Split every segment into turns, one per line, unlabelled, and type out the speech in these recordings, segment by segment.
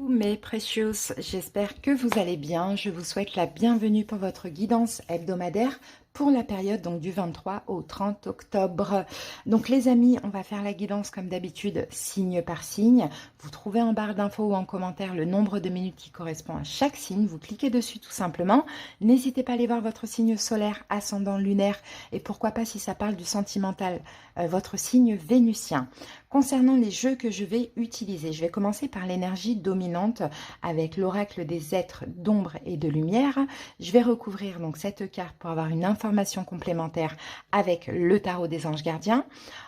Mes precious, j'espère que vous allez bien. Je vous souhaite la bienvenue pour votre guidance hebdomadaire pour la période donc du 23 au 30 octobre. Donc les amis, on va faire la guidance comme d'habitude, signe par signe. Vous trouvez en barre d'infos ou en commentaire le nombre de minutes qui correspond à chaque signe. Vous cliquez dessus tout simplement. N'hésitez pas à aller voir votre signe solaire, ascendant, lunaire et pourquoi pas si ça parle du sentimental, votre signe vénusien. Concernant les jeux que je vais utiliser, je vais commencer par l'énergie dominante avec l'oracle des êtres d'ombre et de lumière. Je vais recouvrir donc cette carte pour avoir une information complémentaire avec le tarot des anges gardiens.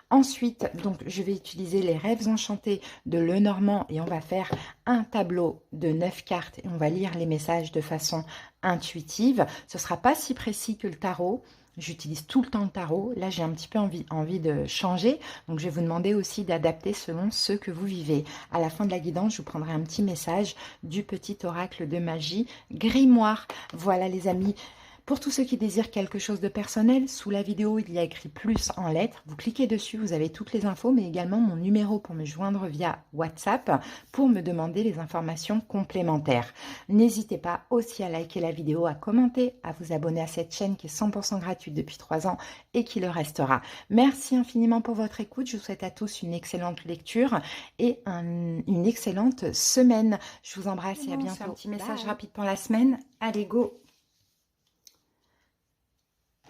Ensuite, donc, je vais utiliser les rêves enchantés de Lenormand et on va faire un tableau de 9 cartes et on va lire les messages de façon intuitive. Ce ne sera pas si précis que le tarot. J'utilise tout le temps le tarot. Là, j'ai un petit peu envie de changer. Donc, je vais vous demander aussi d'adapter selon ce que vous vivez. À la fin de la guidance, je vous prendrai un petit message du petit oracle de magie grimoire. Voilà les amis. Pour tous ceux qui désirent quelque chose de personnel, sous la vidéo, il y a écrit plus en lettres. Vous cliquez dessus, vous avez toutes les infos, mais également mon numéro pour me joindre via WhatsApp pour me demander les informations complémentaires. N'hésitez pas aussi à liker la vidéo, à commenter, à vous abonner à cette chaîne qui est 100% gratuite depuis 3 ans et qui le restera. Merci infiniment pour votre écoute. Je vous souhaite à tous une excellente lecture et une excellente semaine. Je vous embrasse et à bientôt. Un petit message rapide pour la semaine. Allez, go!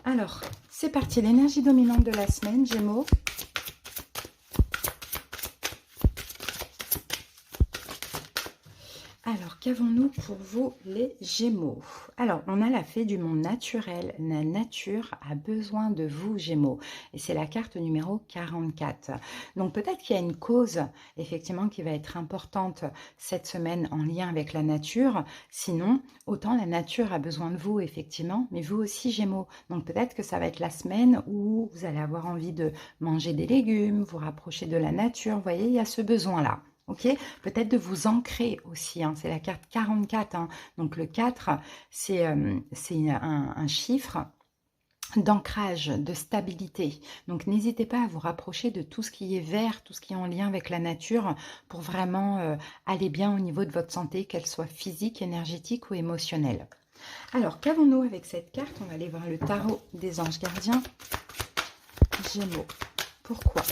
Alors, c'est parti, l'énergie dominante de la semaine, Gémeaux. Alors, qu'avons-nous pour vous, les Gémeaux? Alors, on a la fée du monde naturel. La nature a besoin de vous, Gémeaux. Et c'est la carte numéro 44. Donc, peut-être qu'il y a une cause, effectivement, qui va être importante cette semaine en lien avec la nature. Sinon, autant la nature a besoin de vous, effectivement, mais vous aussi, Gémeaux. Donc, peut-être que ça va être la semaine où vous allez avoir envie de manger des légumes, vous rapprocher de la nature. Vous voyez, il y a ce besoin-là. Ok, peut-être de vous ancrer aussi, hein. C'est la carte 44, hein. Donc le 4, c'est un chiffre d'ancrage, de stabilité. Donc n'hésitez pas à vous rapprocher de tout ce qui est vert, tout ce qui est en lien avec la nature pour vraiment aller bien au niveau de votre santé, qu'elle soit physique, énergétique ou émotionnelle. Alors, qu'avons-nous avec cette carte? On va aller voir le tarot des anges gardiens. Gémeaux, pourquoi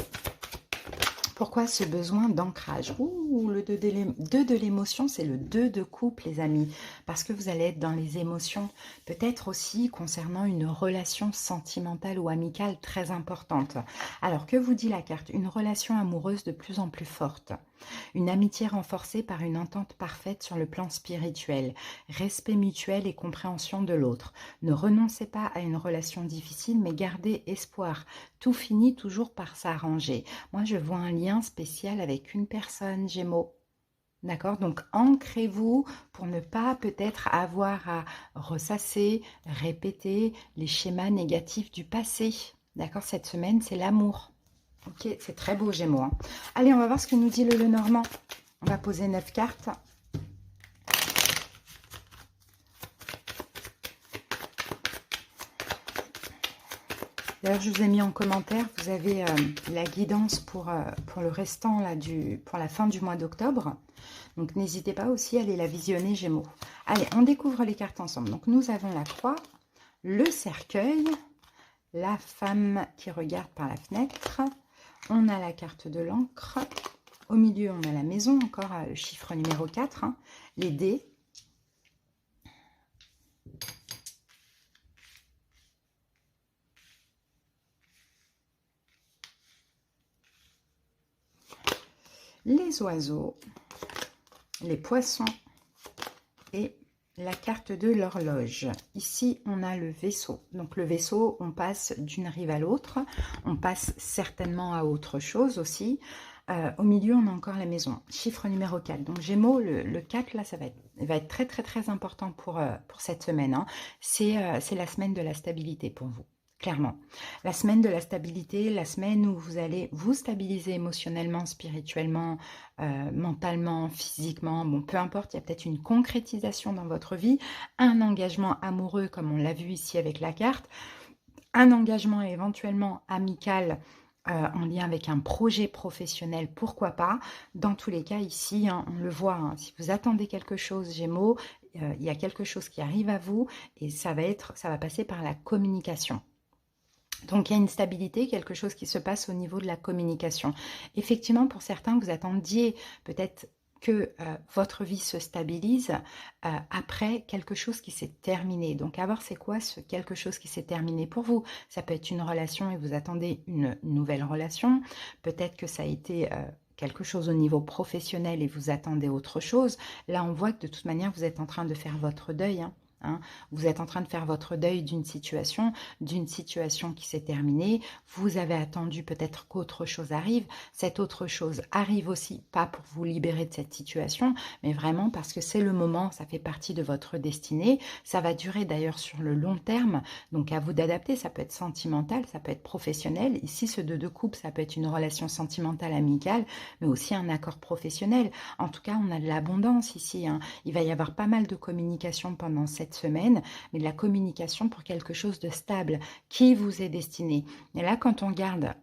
ce besoin d'ancrage? Ouh, le 2 de l'émotion, c'est le 2 de coupe, les amis. Parce que vous allez être dans les émotions. Peut-être aussi concernant une relation sentimentale ou amicale très importante. Alors, que vous dit la carte? Une relation amoureuse de plus en plus forte. Une amitié renforcée par une entente parfaite sur le plan spirituel. Respect mutuel et compréhension de l'autre. Ne renoncez pas à une relation difficile, mais gardez espoir. Tout finit toujours par s'arranger. Moi, je vois un lien spécial avec une personne, Gémeaux. D'accord? Donc, ancrez-vous pour ne pas peut-être avoir à ressasser, répéter les schémas négatifs du passé. D'accord? Cette semaine, c'est l'amour. Ok, c'est très beau, Gémeaux, hein. Allez, on va voir ce que nous dit le Lenormand. On va poser 9 cartes. D'ailleurs, je vous ai mis en commentaire, vous avez la guidance pour le restant, là, pour la fin du mois d'octobre. Donc, n'hésitez pas aussi à aller la visionner, Gémeaux. Allez, on découvre les cartes ensemble. Donc, nous avons la croix, le cercueil, la femme qui regarde par la fenêtre. On a la carte de l'encre. Au milieu, on a la maison, encore le chiffre numéro 4, hein, les dés. Les oiseaux, les poissons et la carte de l'horloge. Ici, on a le vaisseau. Donc, le vaisseau, on passe d'une rive à l'autre. On passe certainement à autre chose aussi. Au milieu, on a encore la maison. Chiffre numéro 4. Donc, Gémeaux, le 4, là, ça va être très, très, très important pour cette semaine, hein. C'est la semaine de la stabilité pour vous. Clairement. La semaine de la stabilité, la semaine où vous allez vous stabiliser émotionnellement, spirituellement, mentalement, physiquement, bon, peu importe, il y a peut-être une concrétisation dans votre vie, un engagement amoureux, comme on l'a vu ici avec la carte, un engagement éventuellement amical en lien avec un projet professionnel, pourquoi pas. Dans tous les cas, ici, hein, on le voit, hein, si vous attendez quelque chose, Gémeaux, il y a quelque chose qui arrive à vous et ça va passer par la communication. Donc, il y a une stabilité, quelque chose qui se passe au niveau de la communication. Effectivement, pour certains, vous attendiez peut-être que votre vie se stabilise après quelque chose qui s'est terminé. Donc, à voir c'est quoi ce quelque chose qui s'est terminé pour vous. Ça peut être une relation et vous attendez une nouvelle relation. Peut-être que ça a été quelque chose au niveau professionnel et vous attendez autre chose. Là, on voit que de toute manière, vous êtes en train de faire votre deuil, hein. Vous êtes en train de faire votre deuil d'une situation qui s'est terminée. Vous avez attendu peut-être qu'autre chose arrive. Cette autre chose arrive aussi, pas pour vous libérer de cette situation, mais vraiment parce que c'est le moment, ça fait partie de votre destinée. Ça va durer d'ailleurs sur le long terme, donc à vous d'adapter. Ça peut être sentimental, ça peut être professionnel. Ici, ce de couple, ça peut être une relation sentimentale, amicale, mais aussi un accord professionnel. En tout cas, on a de l'abondance ici, hein. Il va y avoir pas mal de communication pendant cette semaine, mais de la communication pour quelque chose de stable qui vous est destiné. Et là, quand on garde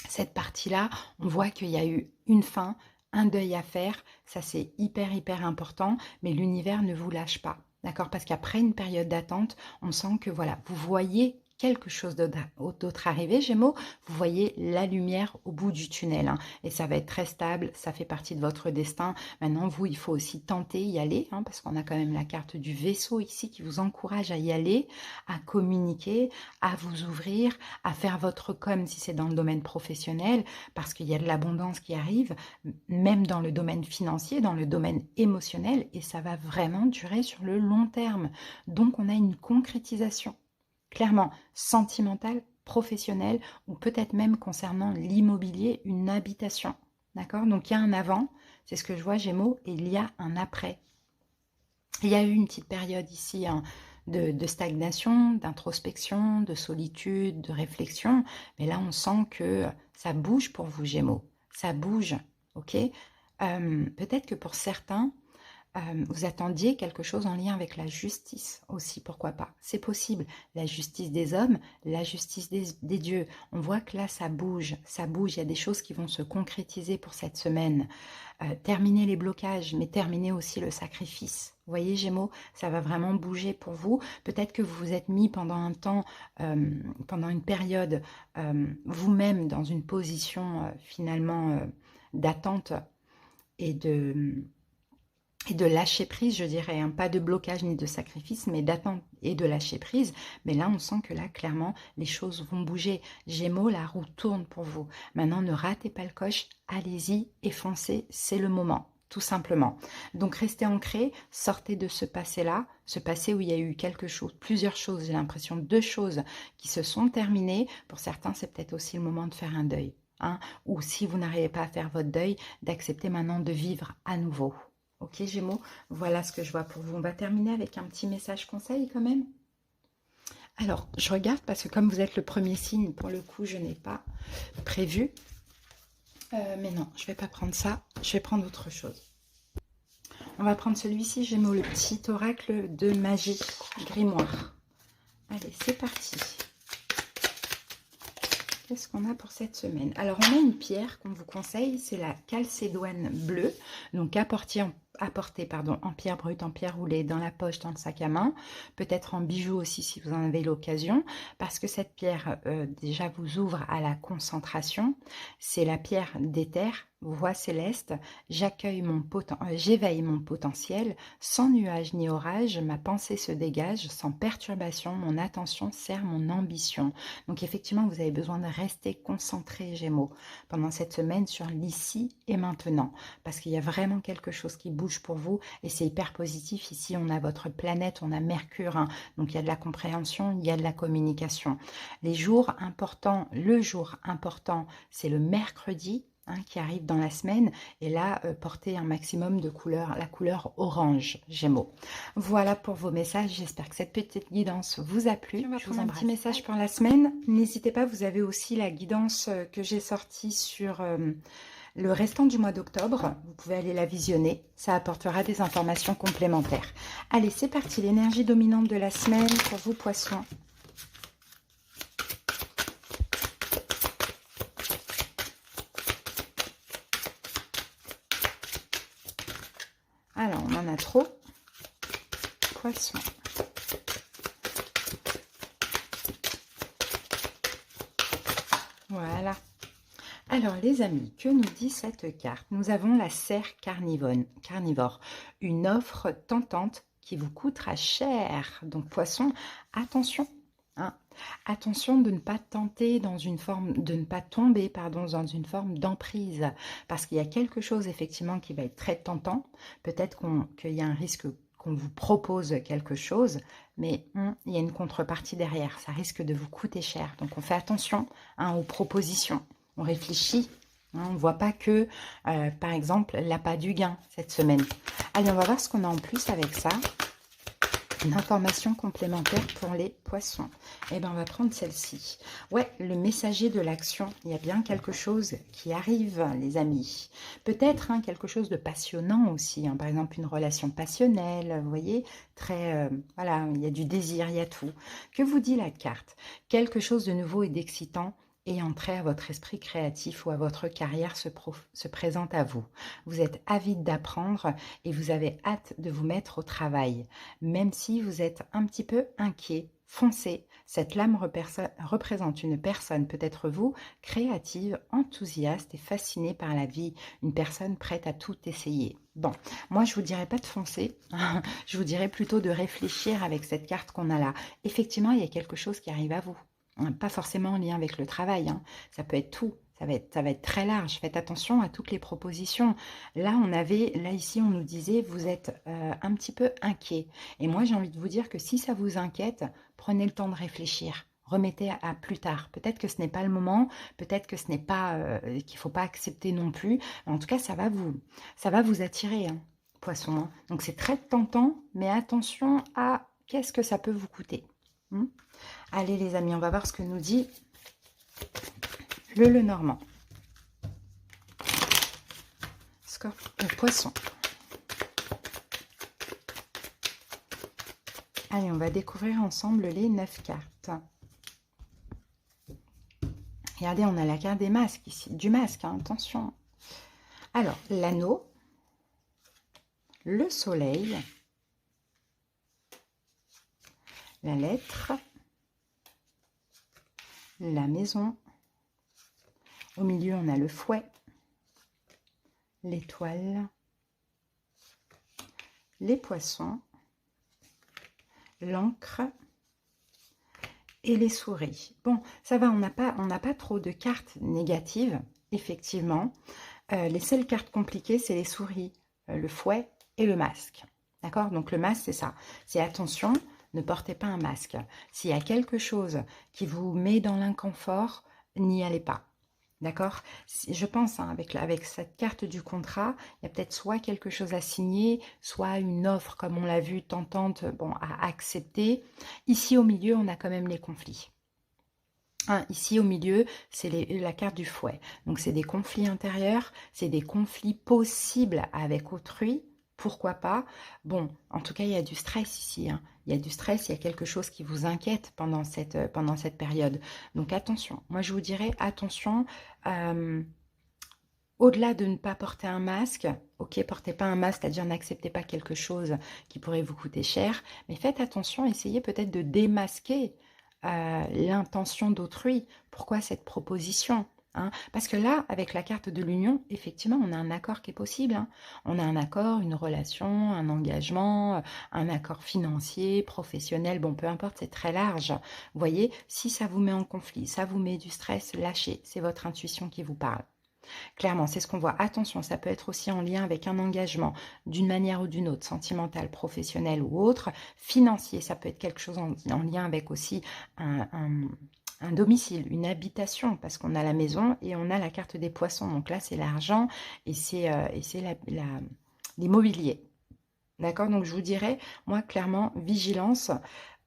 cette partie-là, on voit qu'il y a eu une fin, un deuil à faire. Ça, c'est hyper, hyper important, mais l'univers ne vous lâche pas. D'accord? Parce qu'après une période d'attente, on sent que voilà, vous voyez quelque chose d'autre arriver, Gémeaux, vous voyez la lumière au bout du tunnel, hein, et ça va être très stable, ça fait partie de votre destin. Maintenant, vous, il faut aussi tenter, y aller, hein, parce qu'on a quand même la carte du vaisseau ici qui vous encourage à y aller, à communiquer, à vous ouvrir, à faire votre com si c'est dans le domaine professionnel, parce qu'il y a de l'abondance qui arrive, même dans le domaine financier, dans le domaine émotionnel, et ça va vraiment durer sur le long terme. Donc, on a une concrétisation. Clairement, sentimental, professionnel ou peut-être même concernant l'immobilier, une habitation. D'accord? Donc, il y a un avant, c'est ce que je vois, Gémeaux, et il y a un après. Il y a eu une petite période ici hein, de stagnation, d'introspection, de solitude, de réflexion, mais là, on sent que ça bouge pour vous, Gémeaux. Ça bouge, ok? Peut-être que pour certains, vous attendiez quelque chose en lien avec la justice aussi, pourquoi pas. C'est possible. La justice des hommes, la justice des dieux. On voit que là, ça bouge, il y a des choses qui vont se concrétiser pour cette semaine. Terminer les blocages, mais terminer aussi le sacrifice. Vous voyez, Gémeaux, ça va vraiment bouger pour vous. Peut-être que vous vous êtes mis pendant un temps, pendant une période, vous-même dans une position finalement d'attente et de lâcher prise, je dirais, hein, pas de blocage ni de sacrifice, mais d'attente et de lâcher prise. Mais là, on sent que là, clairement, les choses vont bouger. Gémeaux, la roue tourne pour vous. Maintenant, ne ratez pas le coche, allez-y et foncez, c'est le moment, tout simplement. Donc, restez ancrés, sortez de ce passé-là, ce passé où il y a eu quelque chose, plusieurs choses, j'ai l'impression, 2 choses qui se sont terminées. Pour certains, c'est peut-être aussi le moment de faire un deuil. Hein, ou si vous n'arrivez pas à faire votre deuil, d'accepter maintenant de vivre à nouveau. Ok, Gémeaux, voilà ce que je vois pour vous. On va terminer avec un petit message conseil quand même. Alors, je regarde parce que comme vous êtes le premier signe, pour le coup, je n'ai pas prévu. Mais non, je ne vais pas prendre ça. Je vais prendre autre chose. On va prendre celui-ci, Gémeaux, le petit oracle de magie grimoire. Allez, c'est parti. Qu'est-ce qu'on a pour cette semaine? Alors, on a une pierre qu'on vous conseille, c'est la calcédoine bleue. Donc, apportée en pierre brute, en pierre roulée, dans la poche, dans le sac à main. Peut-être en bijoux aussi, si vous en avez l'occasion. Parce que cette pierre, déjà, vous ouvre à la concentration. C'est la pierre d'éther, voix céleste. J'éveille mon potentiel. Sans nuage ni orage, ma pensée se dégage. Sans perturbation, mon attention sert mon ambition. Donc, effectivement, vous avez besoin de rester concentré, Gémeaux, pendant cette semaine sur l'ici et maintenant. Parce qu'il y a vraiment quelque chose qui bouge pour vous et c'est hyper positif. Ici, on a votre planète, on a Mercure, hein, donc il y a de la compréhension, il y a de la communication. Les jours importants, le jour important, c'est le mercredi, hein, qui arrive dans la semaine, et là, portez un maximum de couleurs, la couleur orange, Gémeaux. Voilà pour vos messages, j'espère que cette petite guidance vous a plu. Je vous embrasse. Un petit message pour la semaine, n'hésitez pas, vous avez aussi la guidance que j'ai sortie sur le restant du mois d'octobre. Vous pouvez aller la visionner, ça apportera des informations complémentaires. Allez, c'est parti, l'énergie dominante de la semaine pour vous, poissons. Alors, on en a trop. Poisson. Voilà. Alors, les amis, que nous dit cette carte? Nous avons la serre carnivore. Une offre tentante qui vous coûtera cher. Donc, poisson, attention. Hein. Attention de ne pas tenter dans une forme, de ne pas tomber, pardon, dans une forme d'emprise. Parce qu'il y a quelque chose, effectivement, qui va être très tentant. Peut-être qu'il y a un risque qu'on vous propose quelque chose, mais il y a une contrepartie derrière. Ça risque de vous coûter cher. Donc, on fait attention aux propositions. On réfléchit. On ne voit pas que, par exemple, l'appât du gain cette semaine. Allez, on va voir ce qu'on a en plus avec ça. Une information complémentaire pour les poissons. Eh bien, on va prendre celle-ci. Ouais, le messager de l'action. Il y a bien quelque chose qui arrive, les amis. Peut-être quelque chose de passionnant aussi. Par exemple, une relation passionnelle. Vous voyez, très... voilà, il y a du désir, il y a tout. Que vous dit la carte? Quelque chose de nouveau et d'excitant et entrer à votre esprit créatif ou à votre carrière se présente à vous. Vous êtes avide d'apprendre et vous avez hâte de vous mettre au travail. Même si vous êtes un petit peu inquiet, foncez. Cette lame représente une personne, peut-être vous, créative, enthousiaste et fascinée par la vie. Une personne prête à tout essayer. Bon, moi je vous dirais pas de foncer, je vous dirais plutôt de réfléchir avec cette carte qu'on a là. Effectivement, il y a quelque chose qui arrive à vous. Pas forcément en lien avec le travail, ça peut être tout, ça va être très large. Faites attention à toutes les propositions. Là, ici, on nous disait, vous êtes un petit peu inquiet. Et moi, j'ai envie de vous dire que si ça vous inquiète, prenez le temps de réfléchir. Remettez à plus tard. Peut-être que ce n'est pas le moment, peut-être que ce n'est pas qu'il ne faut pas accepter non plus. En tout cas, ça va vous attirer, poisson. Donc, c'est très tentant, mais attention à qu'est-ce que ça peut vous coûter. Allez les amis, on va voir ce que nous dit le Lenormand. Poisson. Allez, on va découvrir ensemble les 9 cartes. Regardez, on a la carte des masques ici, du masque, attention. Alors, l'anneau, le soleil, la lettre, la maison, au milieu on a le fouet, l'étoile, les poissons, l'encre et les souris. Bon, ça va, on n'a pas trop de cartes négatives, effectivement. Les seules cartes compliquées, c'est les souris, le fouet et le masque. D'accord? Donc le masque, c'est ça. C'est attention, ne portez pas un masque. S'il y a quelque chose qui vous met dans l'inconfort, n'y allez pas. D'accord? Je pense, avec cette carte du contrat, il y a peut-être soit quelque chose à signer, soit une offre, comme on l'a vu, tentante, à accepter. Ici, au milieu, on a quand même les conflits. Ici, au milieu, c'est la carte du fouet. Donc, c'est des conflits intérieurs, c'est des conflits possibles avec autrui. Pourquoi pas? Bon, en tout cas, il y a du stress ici. Il y a du stress, il y a quelque chose qui vous inquiète pendant cette période. Donc, attention. Moi, je vous dirais, attention, au-delà de ne pas porter un masque, ok, portez pas un masque, c'est-à-dire n'acceptez pas quelque chose qui pourrait vous coûter cher, mais faites attention, essayez peut-être de démasquer l'intention d'autrui. Pourquoi cette proposition? Parce que là, avec la carte de l'union, effectivement, on a un accord qui est possible. On a un accord, une relation, un engagement, un accord financier, professionnel, bon, peu importe, c'est très large. Vous voyez, si ça vous met en conflit, ça vous met du stress, lâchez, c'est votre intuition qui vous parle. Clairement, c'est ce qu'on voit. Attention, ça peut être aussi en lien avec un engagement, d'une manière ou d'une autre, sentimental, professionnel ou autre, financier. Ça peut être quelque chose en lien avec aussi un domicile, une habitation, parce qu'on a la maison et on a la carte des poissons. Donc là, c'est l'argent et c'est l'immobilier. D'accord? Donc, je vous dirais, moi, clairement, vigilance.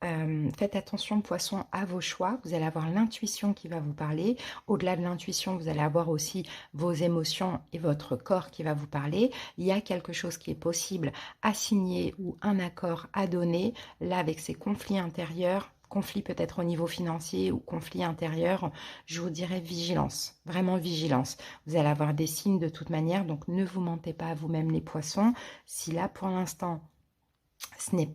Faites attention, poisson, à vos choix. Vous allez avoir l'intuition qui va vous parler. Au-delà de l'intuition, vous allez avoir aussi vos émotions et votre corps qui va vous parler. Il y a quelque chose qui est possible à signer ou un accord à donner. Là, avec ces conflits intérieurs, conflit peut-être au niveau financier ou conflit intérieur, je vous dirais vigilance, vraiment vigilance. Vous allez avoir des signes de toute manière, donc ne vous mentez pas à vous-même les poissons. Si là, pour l'instant,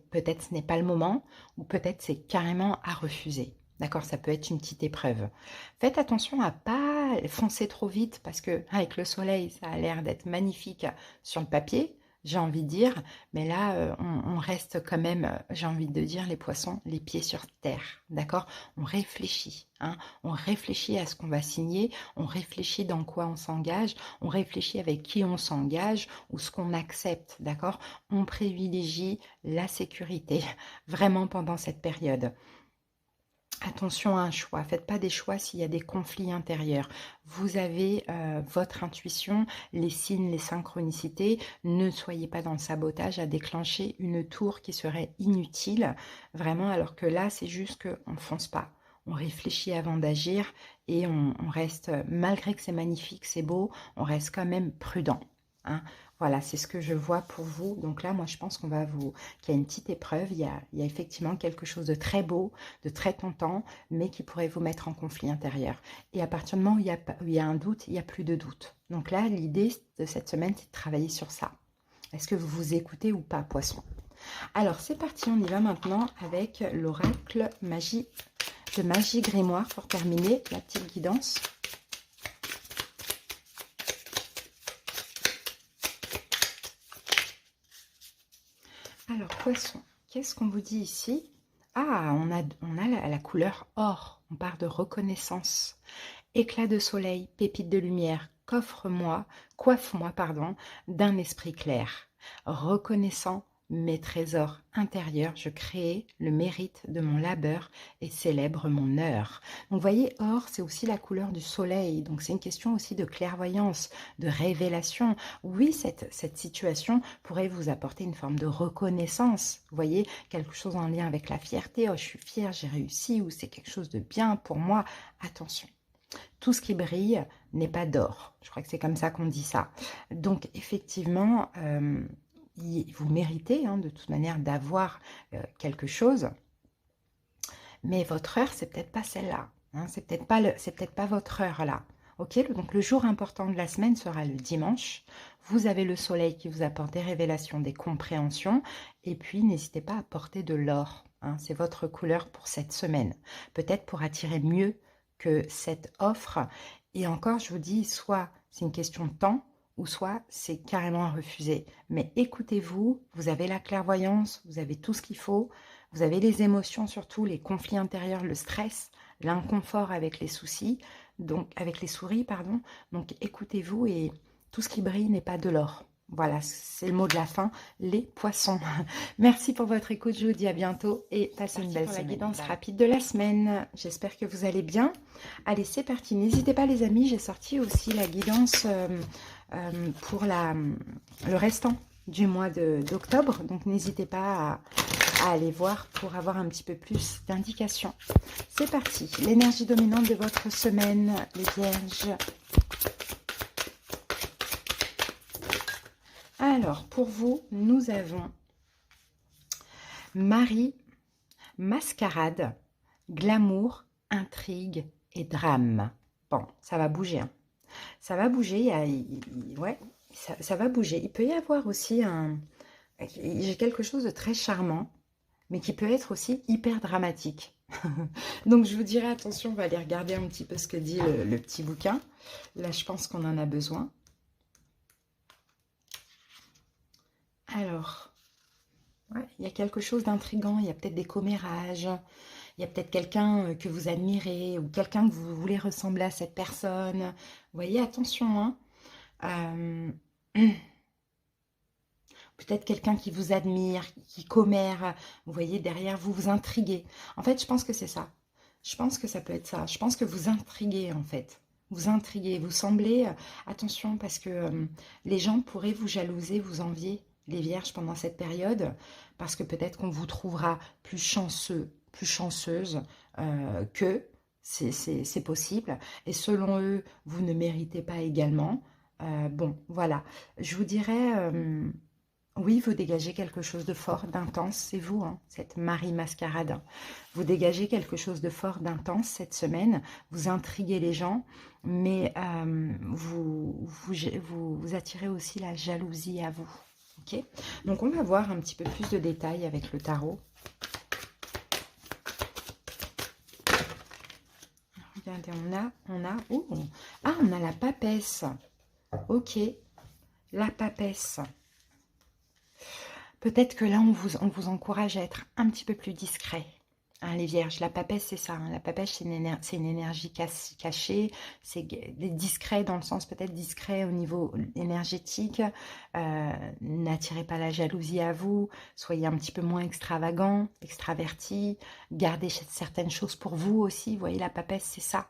peut-être ce n'est pas le moment, ou peut-être c'est carrément à refuser. D'accord, ça peut être une petite épreuve. Faites attention à pas foncer trop vite parce que avec le soleil, ça a l'air d'être magnifique sur le papier, j'ai envie de dire, mais là, on reste quand même, j'ai envie de dire, les poissons, les pieds sur terre. D'accord, on réfléchit, hein, on réfléchit à ce qu'on va signer, on réfléchit dans quoi on s'engage, on réfléchit avec qui on s'engage ou ce qu'on accepte. D'accord, on privilégie la sécurité vraiment pendant cette période. Attention à un choix, faites pas des choix s'il y a des conflits intérieurs. Vous avez votre intuition, les signes, les synchronicités. Ne soyez pas dans le sabotage à déclencher une tour qui serait inutile, vraiment, alors que là, c'est juste qu'on ne fonce pas. On réfléchit avant d'agir et on reste, malgré que c'est magnifique, c'est beau, on reste quand même prudent, hein. Voilà, c'est ce que je vois pour vous. Donc là, moi, je pense qu'il y a une petite épreuve. Il y a effectivement quelque chose de très beau, de très tentant, mais qui pourrait vous mettre en conflit intérieur. Et à partir du moment où il y a un doute, il n'y a plus de doute. Donc là, l'idée de cette semaine, c'est de travailler sur ça. Est-ce que vous vous écoutez ou pas, poisson? Alors, c'est parti, on y va maintenant avec l'oracle de magie grimoire pour terminer la petite guidance. Alors, poisson, qu'est-ce qu'on vous dit ici? Ah, on a la couleur or. On part de reconnaissance. Éclat de soleil, pépite de lumière, coiffe-moi, pardon, d'un esprit clair. Reconnaissant mes trésors intérieurs, je crée le mérite de mon labeur et célèbre mon heure. Donc, vous voyez, or, c'est aussi la couleur du soleil. Donc, c'est une question aussi de clairvoyance, de révélation. Oui, cette situation pourrait vous apporter une forme de reconnaissance. Vous voyez, quelque chose en lien avec la fierté. Oh, je suis fière, j'ai réussi, ou c'est quelque chose de bien pour moi. Attention. Tout ce qui brille n'est pas d'or. Je crois que c'est comme ça qu'on dit ça. Donc, effectivement, vous méritez de toute manière d'avoir quelque chose, mais votre heure, c'est peut-être pas celle-là. Hein, c'est peut-être pas votre heure là. Ok, donc le jour important de la semaine sera le dimanche. Vous avez le soleil qui vous apporte des révélations, des compréhensions. Et puis, n'hésitez pas à porter de l'or. Hein, c'est votre couleur pour cette semaine. Peut-être pour attirer mieux que cette offre. Et encore, je vous dis, soit c'est une question de temps, ou soit c'est carrément à refuser. Mais écoutez-vous, vous avez la clairvoyance, vous avez tout ce qu'il faut, vous avez les émotions surtout, les conflits intérieurs, le stress, l'inconfort avec les soucis, donc avec les souris, pardon. Donc écoutez-vous et tout ce qui brille n'est pas de l'or. Voilà, c'est le mot de la fin, les poissons. Merci pour votre écoute, je vous dis à bientôt et passez une belle semaine. La guidance rapide de la semaine, j'espère que vous allez bien. Allez, c'est parti, n'hésitez pas les amis, j'ai sorti aussi la guidance pour le restant du mois d'octobre, donc n'hésitez pas à aller voir pour avoir un petit peu plus d'indications. C'est parti, l'énergie dominante de votre semaine, les vierges. Alors, pour vous, nous avons Marie, mascarade, glamour, intrigue et drame. Bon, ça va bouger. Hein. Ça va bouger. Ouais, ça va bouger. Il peut y avoir aussi j'ai quelque chose de très charmant, mais qui peut être aussi hyper dramatique. Donc, je vous dirais, attention, on va aller regarder un petit peu ce que dit le petit bouquin. Là, je pense qu'on en a besoin. Alors, ouais, il y a quelque chose d'intriguant, il y a peut-être des commérages, il y a peut-être quelqu'un que vous admirez ou quelqu'un que vous voulez ressembler à cette personne. Vous voyez, attention, hein. Peut-être quelqu'un qui vous admire, qui commère. Vous voyez, derrière vous, vous intriguez. En fait, je pense que c'est ça. Je pense que ça peut être ça. Je pense que vous intriguez, en fait. Vous intriguez, vous semblez... attention, parce que les gens pourraient vous jalouser, vous envier, les vierges, pendant cette période, parce que peut-être qu'on vous trouvera plus chanceux, plus chanceuse qu'eux. C'est possible. Et selon eux, vous ne méritez pas également. Bon, voilà. Je vous dirais... Oui, vous dégagez quelque chose de fort, d'intense, c'est vous, hein, cette Marie Mascarade. Vous dégagez quelque chose de fort, d'intense cette semaine, vous intriguez les gens, mais vous attirez aussi la jalousie à vous. Ok. Donc on va voir un petit peu plus de détails avec le tarot. Regardez, on a la papesse. Ok, la papesse. Peut-être que là, on vous encourage à être un petit peu plus discret. Hein, les vierges, la papesse, c'est ça. Hein, la papesse, c'est une énergie cachée. C'est discret dans le sens peut-être discret au niveau énergétique. N'attirez pas la jalousie à vous. Soyez un petit peu moins extravagant, extraverti. Gardez certaines choses pour vous aussi. Vous voyez, la papesse, c'est ça.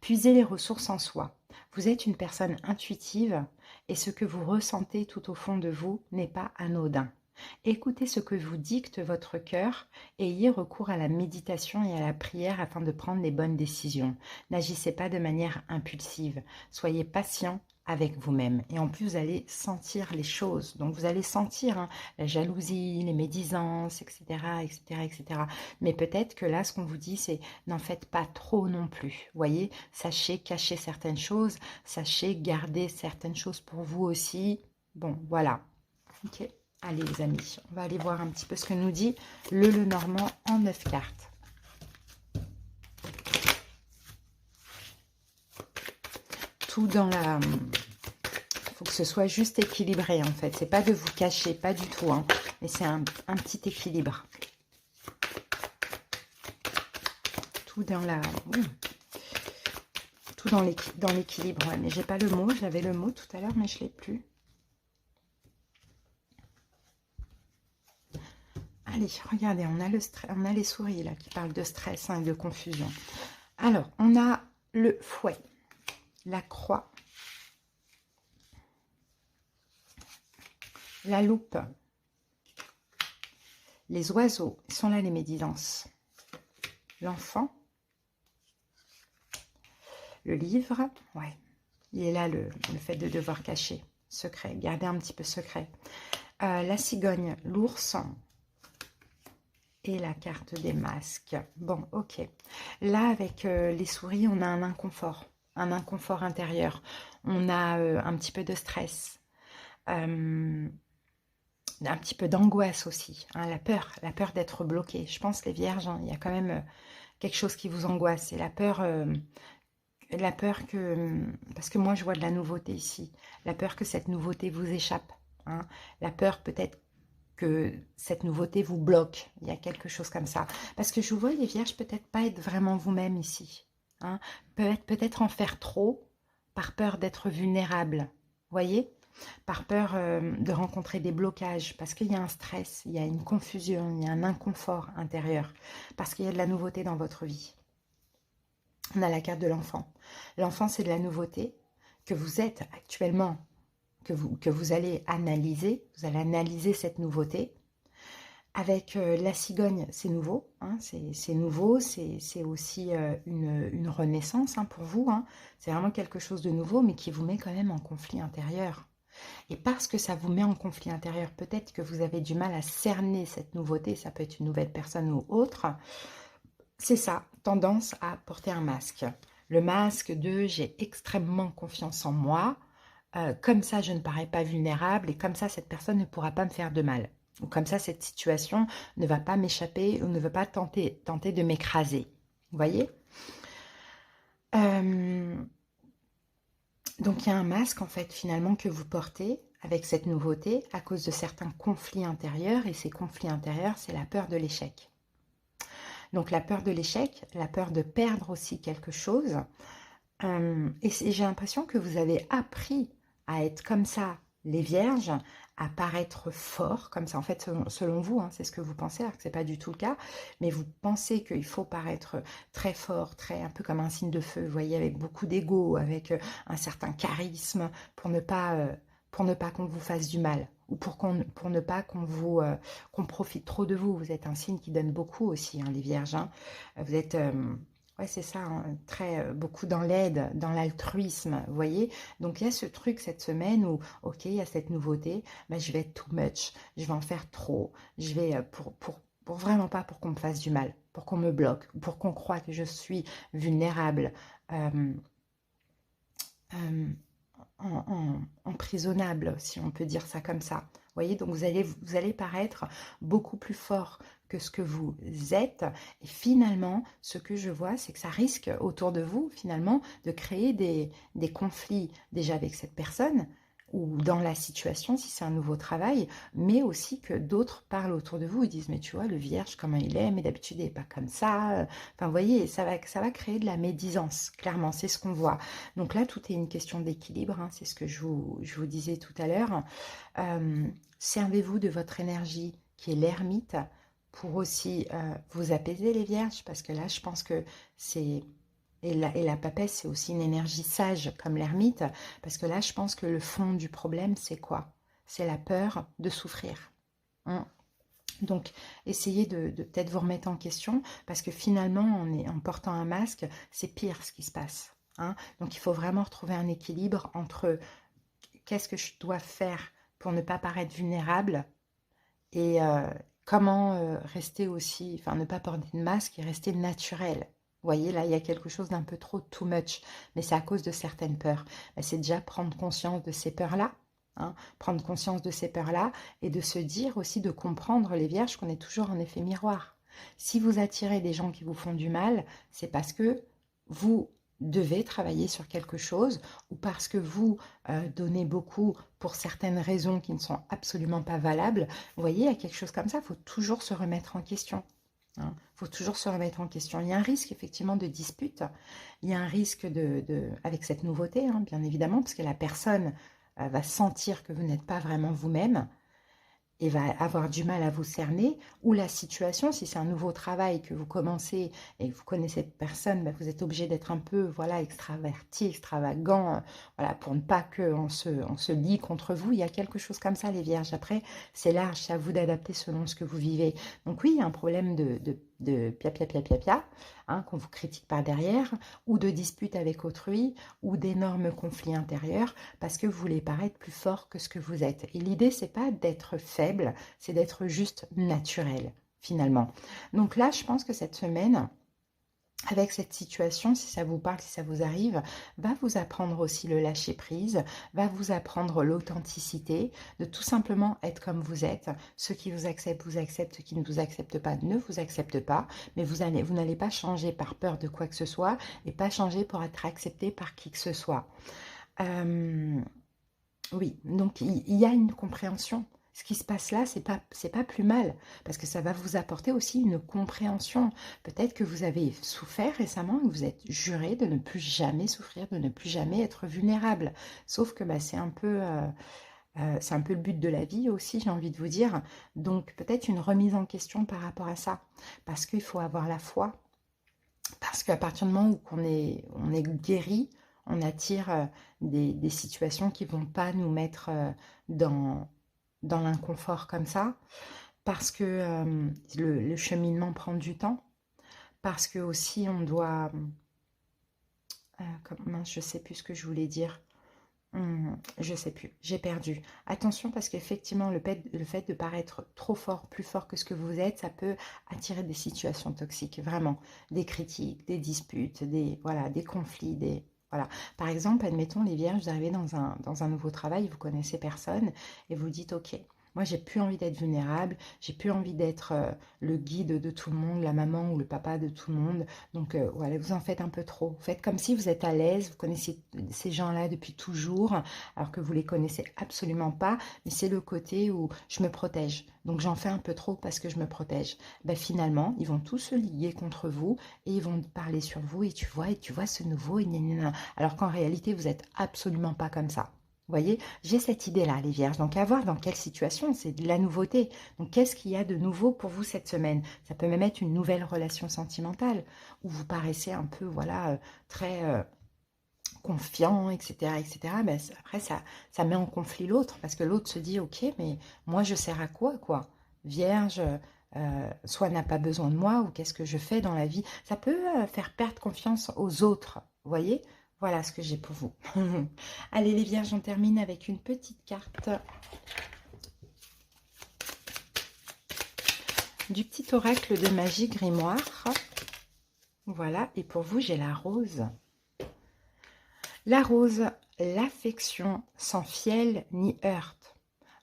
Puisez les ressources en soi. Vous êtes une personne intuitive et ce que vous ressentez tout au fond de vous n'est pas anodin. Écoutez ce que vous dicte votre cœur et ayez recours à la méditation et à la prière afin de prendre les bonnes décisions. N'agissez pas de manière impulsive. Soyez patient avec vous-même. Et en plus, vous allez sentir les choses. Donc, vous allez sentir hein, la jalousie, les médisances, etc., etc., etc. Mais peut-être que là, ce qu'on vous dit, c'est n'en faites pas trop non plus. Voyez, sachez cacher certaines choses, sachez garder certaines choses pour vous aussi. Bon, voilà. Ok. Allez les amis, on va aller voir un petit peu ce que nous dit le Lenormand en 9 cartes. Tout dans la... Il faut que ce soit juste équilibré en fait. C'est pas de vous cacher, pas du tout. Hein, mais c'est un petit équilibre. Tout dans la... Tout dans l'équilibre. Ouais, mais j'ai pas le mot. J'avais le mot tout à l'heure, mais je l'ai plus. Allez, regardez, on a les souris là qui parlent de stress hein, et de confusion. Alors, on a le fouet, la croix, la loupe, les oiseaux, ils sont là les médisances, l'enfant, le livre, ouais, il est là le fait de devoir cacher, secret, garder un petit peu secret. La cigogne, l'ours, et la carte des masques. Bon, ok. Là, avec les souris, on a un inconfort intérieur. On a un petit peu de stress, un petit peu d'angoisse aussi. Hein, la peur d'être bloqué. Je pense, les vierges, hein, il y a quand même quelque chose qui vous angoisse. C'est la peur que... Parce que moi, je vois de la nouveauté ici. La peur que cette nouveauté vous échappe. Hein, la peur peut-être que cette nouveauté vous bloque. Il y a quelque chose comme ça. Parce que je vous vois, les vierges, peut-être pas être vraiment vous-même ici. Hein. Peut-être en faire trop, par peur d'être vulnérable. Voyez? Par peur de rencontrer des blocages. Parce qu'il y a un stress, il y a une confusion, il y a un inconfort intérieur. Parce qu'il y a de la nouveauté dans votre vie. On a la carte de l'enfant. L'enfant, c'est de la nouveauté que vous êtes actuellement que vous allez analyser. Vous allez analyser cette nouveauté. Avec la cigogne, c'est nouveau. Hein, c'est nouveau. C'est aussi une renaissance hein, pour vous. Hein. C'est vraiment quelque chose de nouveau, mais qui vous met quand même en conflit intérieur. Et parce que ça vous met en conflit intérieur, peut-être que vous avez du mal à cerner cette nouveauté. Ça peut être une nouvelle personne ou autre. C'est ça, tendance à porter un masque. Le masque de « j'ai extrêmement confiance en moi ». Comme ça, je ne parais pas vulnérable et comme ça, cette personne ne pourra pas me faire de mal. Ou comme ça, cette situation ne va pas m'échapper ou ne va pas tenter de m'écraser. Vous voyez Donc, il y a un masque, en fait, finalement, que vous portez avec cette nouveauté à cause de certains conflits intérieurs. Et ces conflits intérieurs, c'est la peur de l'échec. Donc, la peur de l'échec, la peur de perdre aussi quelque chose. Et j'ai l'impression que vous avez appris à être comme ça, les vierges, à paraître fort, comme ça, en fait, selon vous, hein, c'est ce que vous pensez, alors que ce n'est pas du tout le cas, mais vous pensez qu'il faut paraître très fort, un peu comme un signe de feu, vous voyez, avec beaucoup d'ego, avec un certain charisme, pour ne pas qu'on vous fasse du mal, ou pour ne pas qu'on profite trop de vous. Vous êtes un signe qui donne beaucoup aussi, hein, les vierges, hein. Vous êtes... Ouais, c'est ça, hein, beaucoup dans l'aide, dans l'altruisme, vous voyez? Donc il y a ce truc cette semaine où, ok, il y a cette nouveauté, mais je vais être too much, je vais en faire trop, je vais, pour vraiment pas pour qu'on me fasse du mal, pour qu'on me bloque, pour qu'on croie que je suis vulnérable, euh, euh, emprisonnable, si on peut dire ça comme ça. Vous voyez, donc vous allez paraître beaucoup plus fort que ce que vous êtes. Et finalement, ce que je vois, c'est que ça risque autour de vous, finalement, de créer des conflits déjà avec cette personne ou dans la situation, si c'est un nouveau travail, mais aussi que d'autres parlent autour de vous et disent, mais tu vois, le vierge, comment il est, mais d'habitude, il n'est pas comme ça. Enfin, vous voyez, ça va créer de la médisance, clairement, c'est ce qu'on voit. Donc là, tout est une question d'équilibre, hein, c'est ce que je vous disais tout à l'heure. Euh, Servez-vous de votre énergie qui est l'ermite pour aussi vous apaiser les vierges, parce que là, je pense que c'est... Et la papesse, c'est aussi une énergie sage comme l'ermite, parce que là, je pense que le fond du problème, c'est quoi? C'est la peur de souffrir. Hein. Donc, essayez de peut-être vous remettre en question, parce que finalement, en portant un masque, c'est pire ce qui se passe. Hein. Donc, il faut vraiment retrouver un équilibre entre qu'est-ce que je dois faire pour ne pas paraître vulnérable et comment rester aussi, enfin, ne pas porter de masque et rester naturel. Vous voyez, là, il y a quelque chose d'un peu trop too much, mais c'est à cause de certaines peurs. Ben, c'est déjà prendre conscience de ces peurs-là, hein, prendre conscience de ces peurs-là et de se dire aussi, de comprendre les vierges qu'on est toujours en effet miroir. Si vous attirez des gens qui vous font du mal, c'est parce que vous devez travailler sur quelque chose ou parce que vous donnez beaucoup pour certaines raisons qui ne sont absolument pas valables. Vous voyez, il y a quelque chose comme ça, il faut toujours se remettre en question. Il faut toujours se remettre en question. Il y a un risque effectivement de dispute, il y a un risque avec cette nouveauté, hein, bien évidemment, parce que la personne va sentir que vous n'êtes pas vraiment vous-même et va avoir du mal à vous cerner, ou la situation, si c'est un nouveau travail que vous commencez et que vous connaissez personne, ben vous êtes obligé d'être un peu voilà, extraverti, extravagant, voilà, pour ne pas qu'on se lie contre vous. Il y a quelque chose comme ça, les vierges. Après, c'est large, c'est à vous d'adapter selon ce que vous vivez. Donc oui, il y a un problème de pia pia pia pia pia, hein, qu'on vous critique par derrière, ou de dispute avec autrui, ou d'énormes conflits intérieurs, parce que vous voulez paraître plus fort que ce que vous êtes. Et l'idée, c'est pas d'être faible, c'est d'être juste naturel, finalement. Donc là, je pense que cette semaine, avec cette situation, si ça vous parle, si ça vous arrive, va vous apprendre aussi le lâcher-prise, va vous apprendre l'authenticité, de tout simplement être comme vous êtes. Ceux qui vous acceptent, ceux qui ne vous acceptent pas ne vous acceptent pas, mais vous n'allez pas changer par peur de quoi que ce soit et pas changer pour être accepté par qui que ce soit. Euh, oui, donc il y a une compréhension. Ce qui se passe là, c'est pas plus mal, parce que ça va vous apporter aussi une compréhension. Peut-être que vous avez souffert récemment, que vous êtes juré de ne plus jamais souffrir, de ne plus jamais être vulnérable. Sauf que bah, c'est un peu le but de la vie aussi, j'ai envie de vous dire. Donc peut-être une remise en question par rapport à ça, parce qu'il faut avoir la foi, parce qu'à partir du moment où on est guéri, on attire des situations qui ne vont pas nous mettre dans l'inconfort comme ça, parce que le cheminement prend du temps, parce que aussi on doit... mince, je ne sais plus ce que je voulais dire. Je sais plus, j'ai perdu. Attention parce qu'effectivement, le fait de paraître trop fort, plus fort que ce que vous êtes, ça peut attirer des situations toxiques, vraiment. Des critiques, des disputes, voilà, des conflits, voilà. Par exemple, admettons, les vierges, vous arrivez dans un nouveau travail, vous connaissez personne, et vous dites, ok, moi j'ai plus envie d'être vulnérable, j'ai plus envie d'être le guide de tout le monde, la maman ou le papa de tout le monde. Donc voilà, vous en faites un peu trop. Vous faites comme si vous êtes à l'aise, vous connaissez ces gens-là depuis toujours, alors que vous les connaissez absolument pas, mais c'est le côté où je me protège. Donc j'en fais un peu trop parce que je me protège. Ben, finalement, ils vont tous se lier contre vous et ils vont parler sur vous et tu vois ce nouveau, et gna gna gna. Alors qu'en réalité, vous n'êtes absolument pas comme ça. Vous voyez, j'ai cette idée-là, les vierges. Donc, à voir dans quelle situation, c'est de la nouveauté. Donc, qu'est-ce qu'il y a de nouveau pour vous cette semaine? Ça peut même être une nouvelle relation sentimentale, où vous paraissez un peu, voilà, très confiant, etc., etc. Ben, après, ça met en conflit l'autre, parce que l'autre se dit, ok, mais moi, je sers à quoi, quoi? Vierge, soit n'a pas besoin de moi, ou qu'est-ce que je fais dans la vie. Ça peut faire perdre confiance aux autres, vous voyez? Voilà ce que j'ai pour vous. Allez les vierges, on termine avec une petite carte du petit oracle de magie grimoire. Voilà, et pour vous, j'ai la rose. La rose, l'affection sans fiel ni heurte.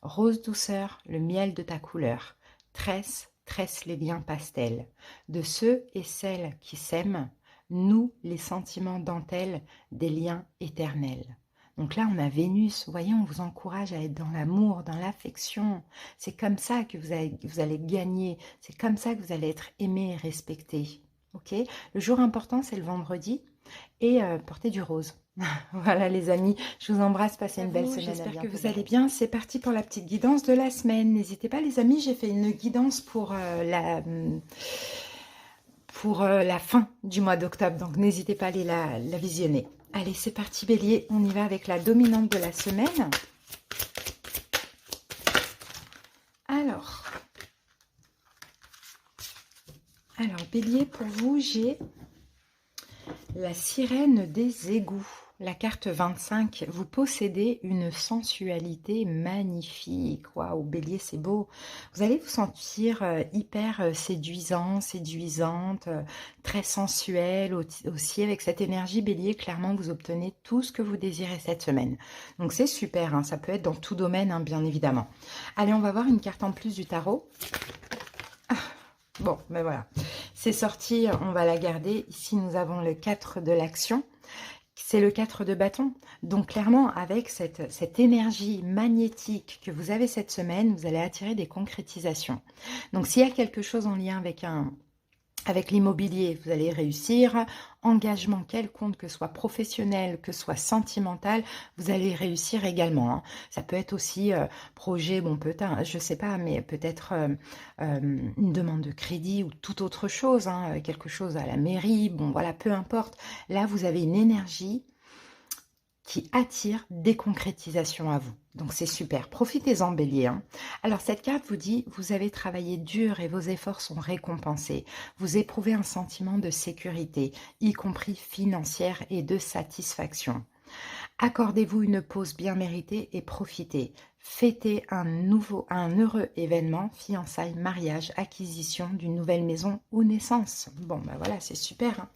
Rose douceur, le miel de ta couleur. Tresse, tresse les liens pastels. De ceux et celles qui s'aiment, nous les sentiments dentelles des liens éternels. Donc là, on a Vénus, vous voyez, on vous encourage à être dans l'amour, dans l'affection. C'est comme ça que vous allez gagner, c'est comme ça que vous allez être aimé et respecté. Ok? Le jour important, c'est le vendredi, et portez du rose. Voilà les amis, je vous embrasse, passez une belle semaine. J'espère que vous allez bien. C'est parti pour la petite guidance de la semaine. N'hésitez pas les amis, j'ai fait une guidance pour la fin du mois d'octobre. Donc n'hésitez pas à aller la visionner. Allez, c'est parti Bélier, on y va avec la dominante de la semaine. Alors Bélier, pour vous, j'ai la sirène des égouts. La carte 25, vous possédez une sensualité magnifique. Waouh, Bélier, c'est beau. Vous allez vous sentir hyper séduisant, séduisante, très sensuelle aussi. Avec cette énergie, Bélier, clairement, vous obtenez tout ce que vous désirez cette semaine. Donc, c'est super, hein, ça peut être dans tout domaine, hein, bien évidemment. Allez, on va voir une carte en plus du tarot. Bon, ben voilà. C'est sorti, on va la garder. Ici, nous avons le 4 de l'action. C'est le 4 de bâton. Donc, clairement, avec cette énergie magnétique que vous avez cette semaine, vous allez attirer des concrétisations. Donc, s'il y a quelque chose en lien avec l'immobilier, vous allez réussir. Engagement quelconque, que ce soit professionnel, que ce soit sentimental, vous allez réussir également. Hein. Ça peut être aussi projet, bon peut-être, je sais pas, mais peut-être une demande de crédit ou toute autre chose, hein, quelque chose à la mairie, bon voilà, peu importe. Là, vous avez une énergie qui attire des concrétisations à vous. Donc c'est super, profitez-en Bélier. Hein. Alors cette carte vous dit, vous avez travaillé dur et vos efforts sont récompensés. Vous éprouvez un sentiment de sécurité, y compris financière et de satisfaction. Accordez-vous une pause bien méritée et profitez. Fêtez un heureux événement, fiançailles, mariage, acquisition d'une nouvelle maison ou naissance. Bon ben voilà, c'est super. Hein.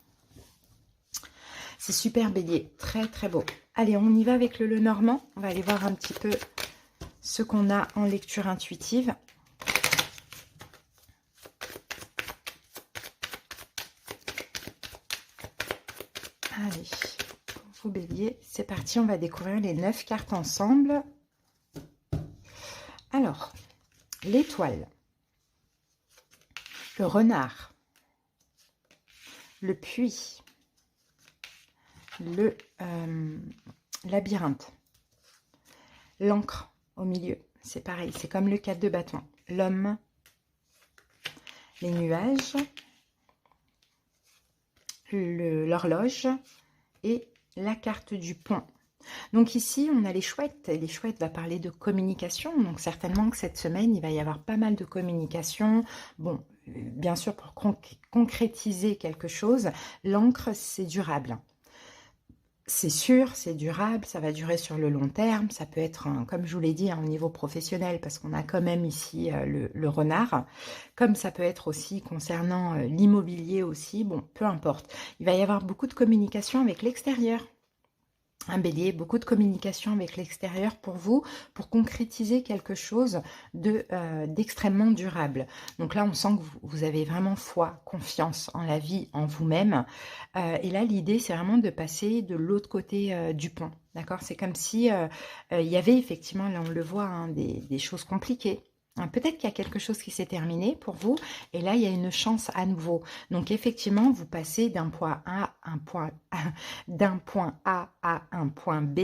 C'est super Bélier, très très beau. Allez, on y va avec le Lenormand. On va aller voir un petit peu ce qu'on a en lecture intuitive. Allez, pour vous Bélier, c'est parti. On va découvrir les 9 cartes ensemble. Alors, l'étoile, le renard, le puits, le labyrinthe, l'encre au milieu, c'est pareil, c'est comme le 4 de bâton, l'homme, les nuages, l'horloge et la carte du pont. Donc ici, on a les chouettes. Et les chouettes va parler de communication. Donc certainement que cette semaine, il va y avoir pas mal de communication. Bon, bien sûr, pour concrétiser quelque chose, l'encre, c'est durable. C'est sûr, c'est durable, ça va durer sur le long terme. Ça peut être, comme je vous l'ai dit, au niveau professionnel, parce qu'on a quand même ici le renard. Comme ça peut être aussi concernant l'immobilier aussi. Bon, peu importe. Il va y avoir beaucoup de communication avec l'extérieur. Un Bélier, beaucoup de communication avec l'extérieur pour vous, pour concrétiser quelque chose d'extrêmement durable. Donc là, on sent que vous avez vraiment foi, confiance en la vie, en vous-même. Et là, l'idée, c'est vraiment de passer de l'autre côté du pont. D'accord? C'est comme si il y avait effectivement, là on le voit, hein, des choses compliquées. Peut-être qu'il y a quelque chose qui s'est terminé pour vous, et là, il y a une chance à nouveau. Donc, effectivement, vous passez d'un point A à un point B,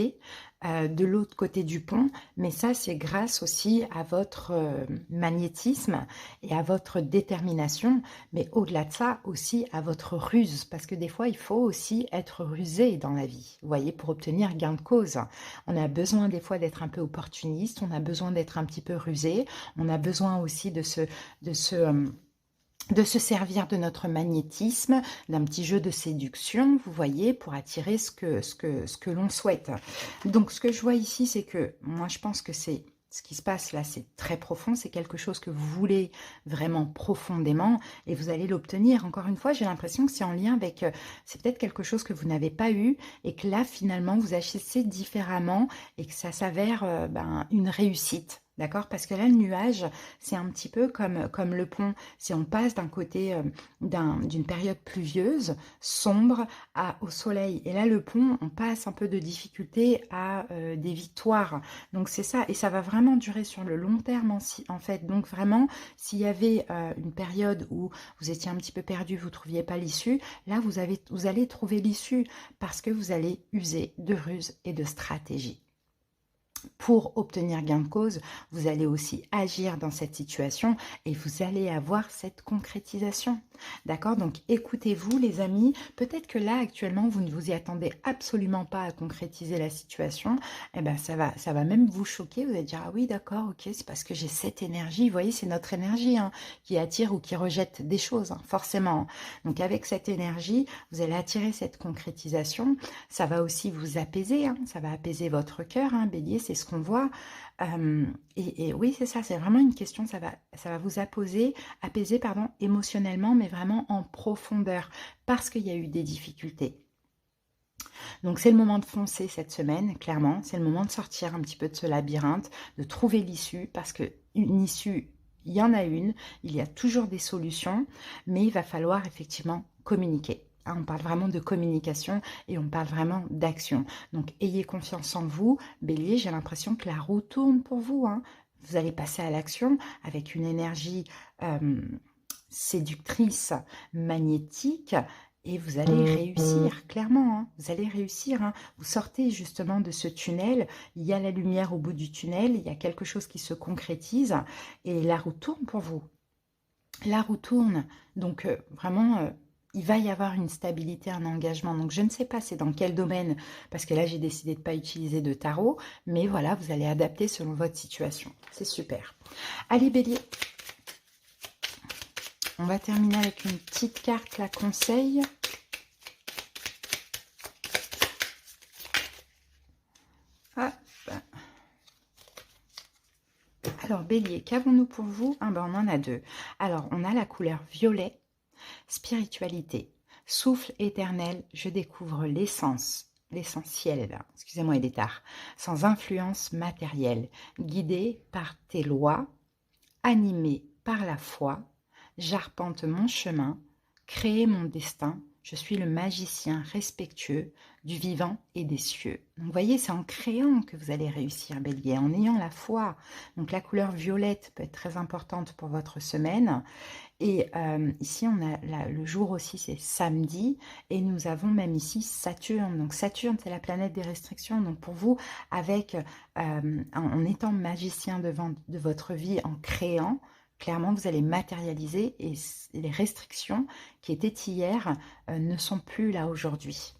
de l'autre côté du pont, mais ça c'est grâce aussi à votre magnétisme et à votre détermination, mais au-delà de ça aussi à votre ruse, parce que des fois il faut aussi être rusé dans la vie, vous voyez, pour obtenir gain de cause. On a besoin des fois d'être un peu opportuniste, on a besoin d'être un petit peu rusé, on a besoin aussi de se de se servir de notre magnétisme, d'un petit jeu de séduction, vous voyez, pour attirer ce que l'on souhaite. Donc, ce que je vois ici, c'est que, moi, je pense que c'est ce qui se passe là, c'est très profond, c'est quelque chose que vous voulez vraiment profondément et vous allez l'obtenir. Encore une fois, j'ai l'impression que c'est en lien avec, c'est peut-être quelque chose que vous n'avez pas eu et que là, finalement, vous agissez différemment et que ça s'avère une réussite. D'accord? Parce que là, le nuage, c'est un petit peu comme le pont. Si on passe d'un côté d'une période pluvieuse, sombre, au soleil. Et là, le pont, on passe un peu de difficulté à des victoires. Donc, c'est ça. Et ça va vraiment durer sur le long terme, en fait. Donc, vraiment, s'il y avait une période où vous étiez un petit peu perdu, vous ne trouviez pas l'issue, là, vous allez trouver l'issue parce que vous allez user de ruse et de stratégie. Pour obtenir gain de cause, vous allez aussi agir dans cette situation et vous allez avoir cette concrétisation. D'accord? Donc, écoutez-vous, les amis. Peut-être que là, actuellement, vous ne vous y attendez absolument pas à concrétiser la situation. Eh bien, ça va même vous choquer. Vous allez dire, ah oui, d'accord, ok, c'est parce que j'ai cette énergie. Vous voyez, c'est notre énergie qui attire ou qui rejette des choses, forcément. Donc, avec cette énergie, vous allez attirer cette concrétisation. Ça va aussi vous apaiser. Ça va apaiser votre cœur, Bélier, c'est ce qu'on voit. Et oui, c'est ça, c'est vraiment une question, ça va vous apaiser émotionnellement, mais vraiment en profondeur, parce qu'il y a eu des difficultés. Donc c'est le moment de foncer cette semaine, clairement, c'est le moment de sortir un petit peu de ce labyrinthe, de trouver l'issue, parce qu'une issue, il y en a une, il y a toujours des solutions, mais il va falloir effectivement communiquer. On parle vraiment de communication et on parle vraiment d'action. Donc, ayez confiance en vous. Bélier, j'ai l'impression que la roue tourne pour vous. Vous allez passer à l'action avec une énergie séductrice, magnétique, et vous allez réussir, clairement. Vous allez réussir. Vous sortez justement de ce tunnel. Il y a la lumière au bout du tunnel. Il y a quelque chose qui se concrétise et la roue tourne pour vous. La roue tourne. Donc, vraiment... il va y avoir une stabilité, un engagement. Donc, je ne sais pas c'est dans quel domaine, parce que là, j'ai décidé de ne pas utiliser de tarot. Mais voilà, vous allez adapter selon votre situation. C'est super. Allez, Bélier. On va terminer avec une petite carte, la conseil. Hop. Alors, Bélier, qu'avons-nous pour vous? On en a deux. Alors, on a la couleur violet. Spiritualité, souffle éternel, je découvre l'essence, l'essentiel, excusez-moi il est tard, sans influence matérielle, guidé par tes lois, animé par la foi, j'arpente mon chemin, créer mon destin, je suis le magicien respectueux du vivant et des cieux. Donc, vous voyez, c'est en créant que vous allez réussir, Bélier, en ayant la foi. Donc, la couleur violette peut être très importante pour votre semaine. Et ici, on a le jour aussi, c'est samedi. Et nous avons même ici Saturne. Donc, Saturne, c'est la planète des restrictions. Donc, pour vous, en étant magicien de votre vie, en créant, clairement, vous allez matérialiser et les restrictions qui étaient hier ne sont plus là aujourd'hui.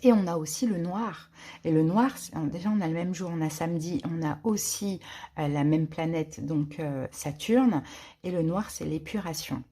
Et on a aussi le noir. Et le noir, déjà on a le même jour, on a samedi, on a aussi la même planète, donc Saturne. Et le noir, c'est l'épuration.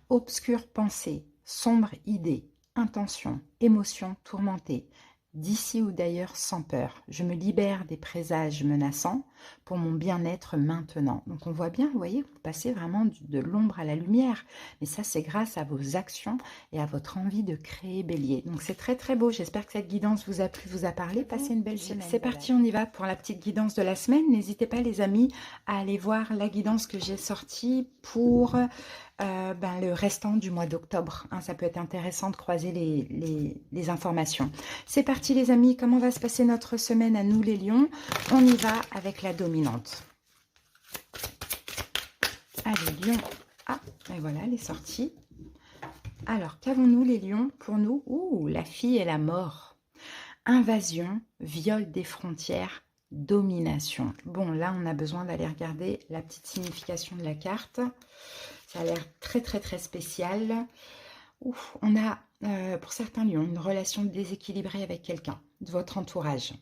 Obscure pensée, sombre idée, intention, émotion tourmentée. D'ici ou d'ailleurs sans peur, je me libère des présages menaçants pour mon bien-être maintenant. Donc on voit bien, vous voyez, vous passez vraiment de l'ombre à la lumière. Mais ça, c'est grâce à vos actions et à votre envie de créer, Bélier. Donc c'est très très beau. J'espère que cette guidance vous a plu, vous a parlé. Passez une belle semaine. C'est parti, on y va pour la petite guidance de la semaine. N'hésitez pas, les amis, à aller voir la guidance que j'ai sortie pour... le restant du mois d'octobre. Ça peut être intéressant de croiser les informations. C'est parti, les amis. Comment va se passer notre semaine à nous, les lions? On y va avec la dominante. Allez, lion. Ah, et voilà, elle est sortie. Alors, qu'avons-nous, les lions, pour nous? Ouh, la fille et la mort. Invasion, viol des frontières, domination. Bon, là, on a besoin d'aller regarder la petite signification de la carte. Ça a l'air très, très, très spécial. Ouf, on a, pour certains lions, une relation déséquilibrée avec quelqu'un de votre entourage.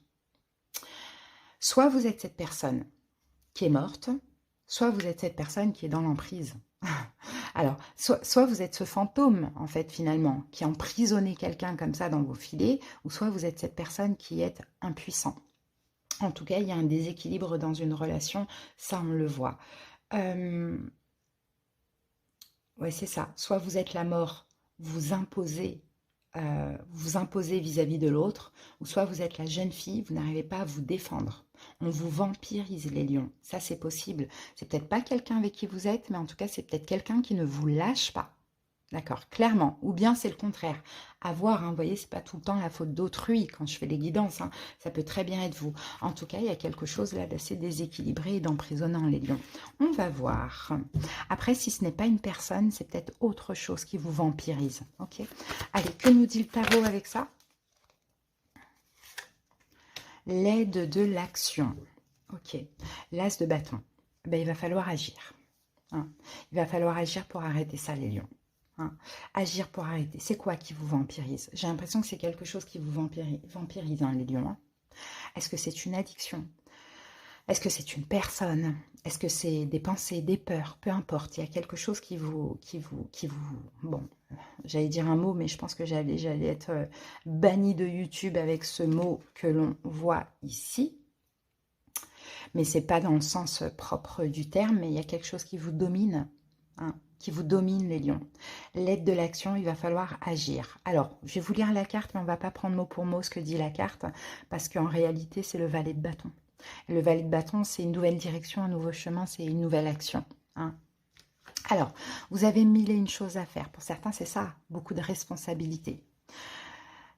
Soit vous êtes cette personne qui est morte, soit vous êtes cette personne qui est dans l'emprise. Alors, soit vous êtes ce fantôme, en fait, finalement, qui a emprisonné quelqu'un comme ça dans vos filets, ou soit vous êtes cette personne qui est impuissant. En tout cas, il y a un déséquilibre dans une relation, ça on le voit. Ouais, c'est ça. Soit vous êtes la mort, vous imposez vis-à-vis de l'autre, ou soit vous êtes la jeune fille, vous n'arrivez pas à vous défendre. On vous vampirise les lions, ça c'est possible. C'est peut-être pas quelqu'un avec qui vous êtes, mais en tout cas c'est peut-être quelqu'un qui ne vous lâche pas. D'accord, clairement. Ou bien c'est le contraire. À voir, hein, vous voyez, c'est pas tout le temps la faute d'autrui quand je fais les guidances. Hein. Ça peut très bien être vous. En tout cas, il y a quelque chose là d'assez déséquilibré et d'emprisonnant les lions. On va voir. Après, si ce n'est pas une personne, c'est peut-être autre chose qui vous vampirise. Ok. Allez, que nous dit le tarot avec ça? L'aide de l'action. Ok. L'as de bâton. Ben, il va falloir agir. Hein. Il va falloir agir pour arrêter ça, les lions. Hein. Agir pour arrêter. C'est quoi qui vous vampirise? J'ai l'impression que c'est quelque chose qui vous vampirise, hein, les lions. Hein. Est-ce que c'est une addiction? Est-ce que c'est une personne? Est-ce que c'est des pensées, des peurs? Peu importe, il y a quelque chose qui vous... Bon, j'allais dire un mot, mais je pense que j'allais être bannie de YouTube avec ce mot que l'on voit ici. Mais c'est pas dans le sens propre du terme, mais il y a quelque chose qui vous domine. Hein, qui vous domine, les lions. L'aide de l'action, il va falloir agir. Alors, je vais vous lire la carte, mais on ne va pas prendre mot pour mot ce que dit la carte, parce qu'en réalité, c'est le valet de bâton. Le valet de bâton, c'est une nouvelle direction, un nouveau chemin, c'est une nouvelle action. Hein. Alors, vous avez mille et une choses à faire. Pour certains, c'est ça, beaucoup de responsabilités.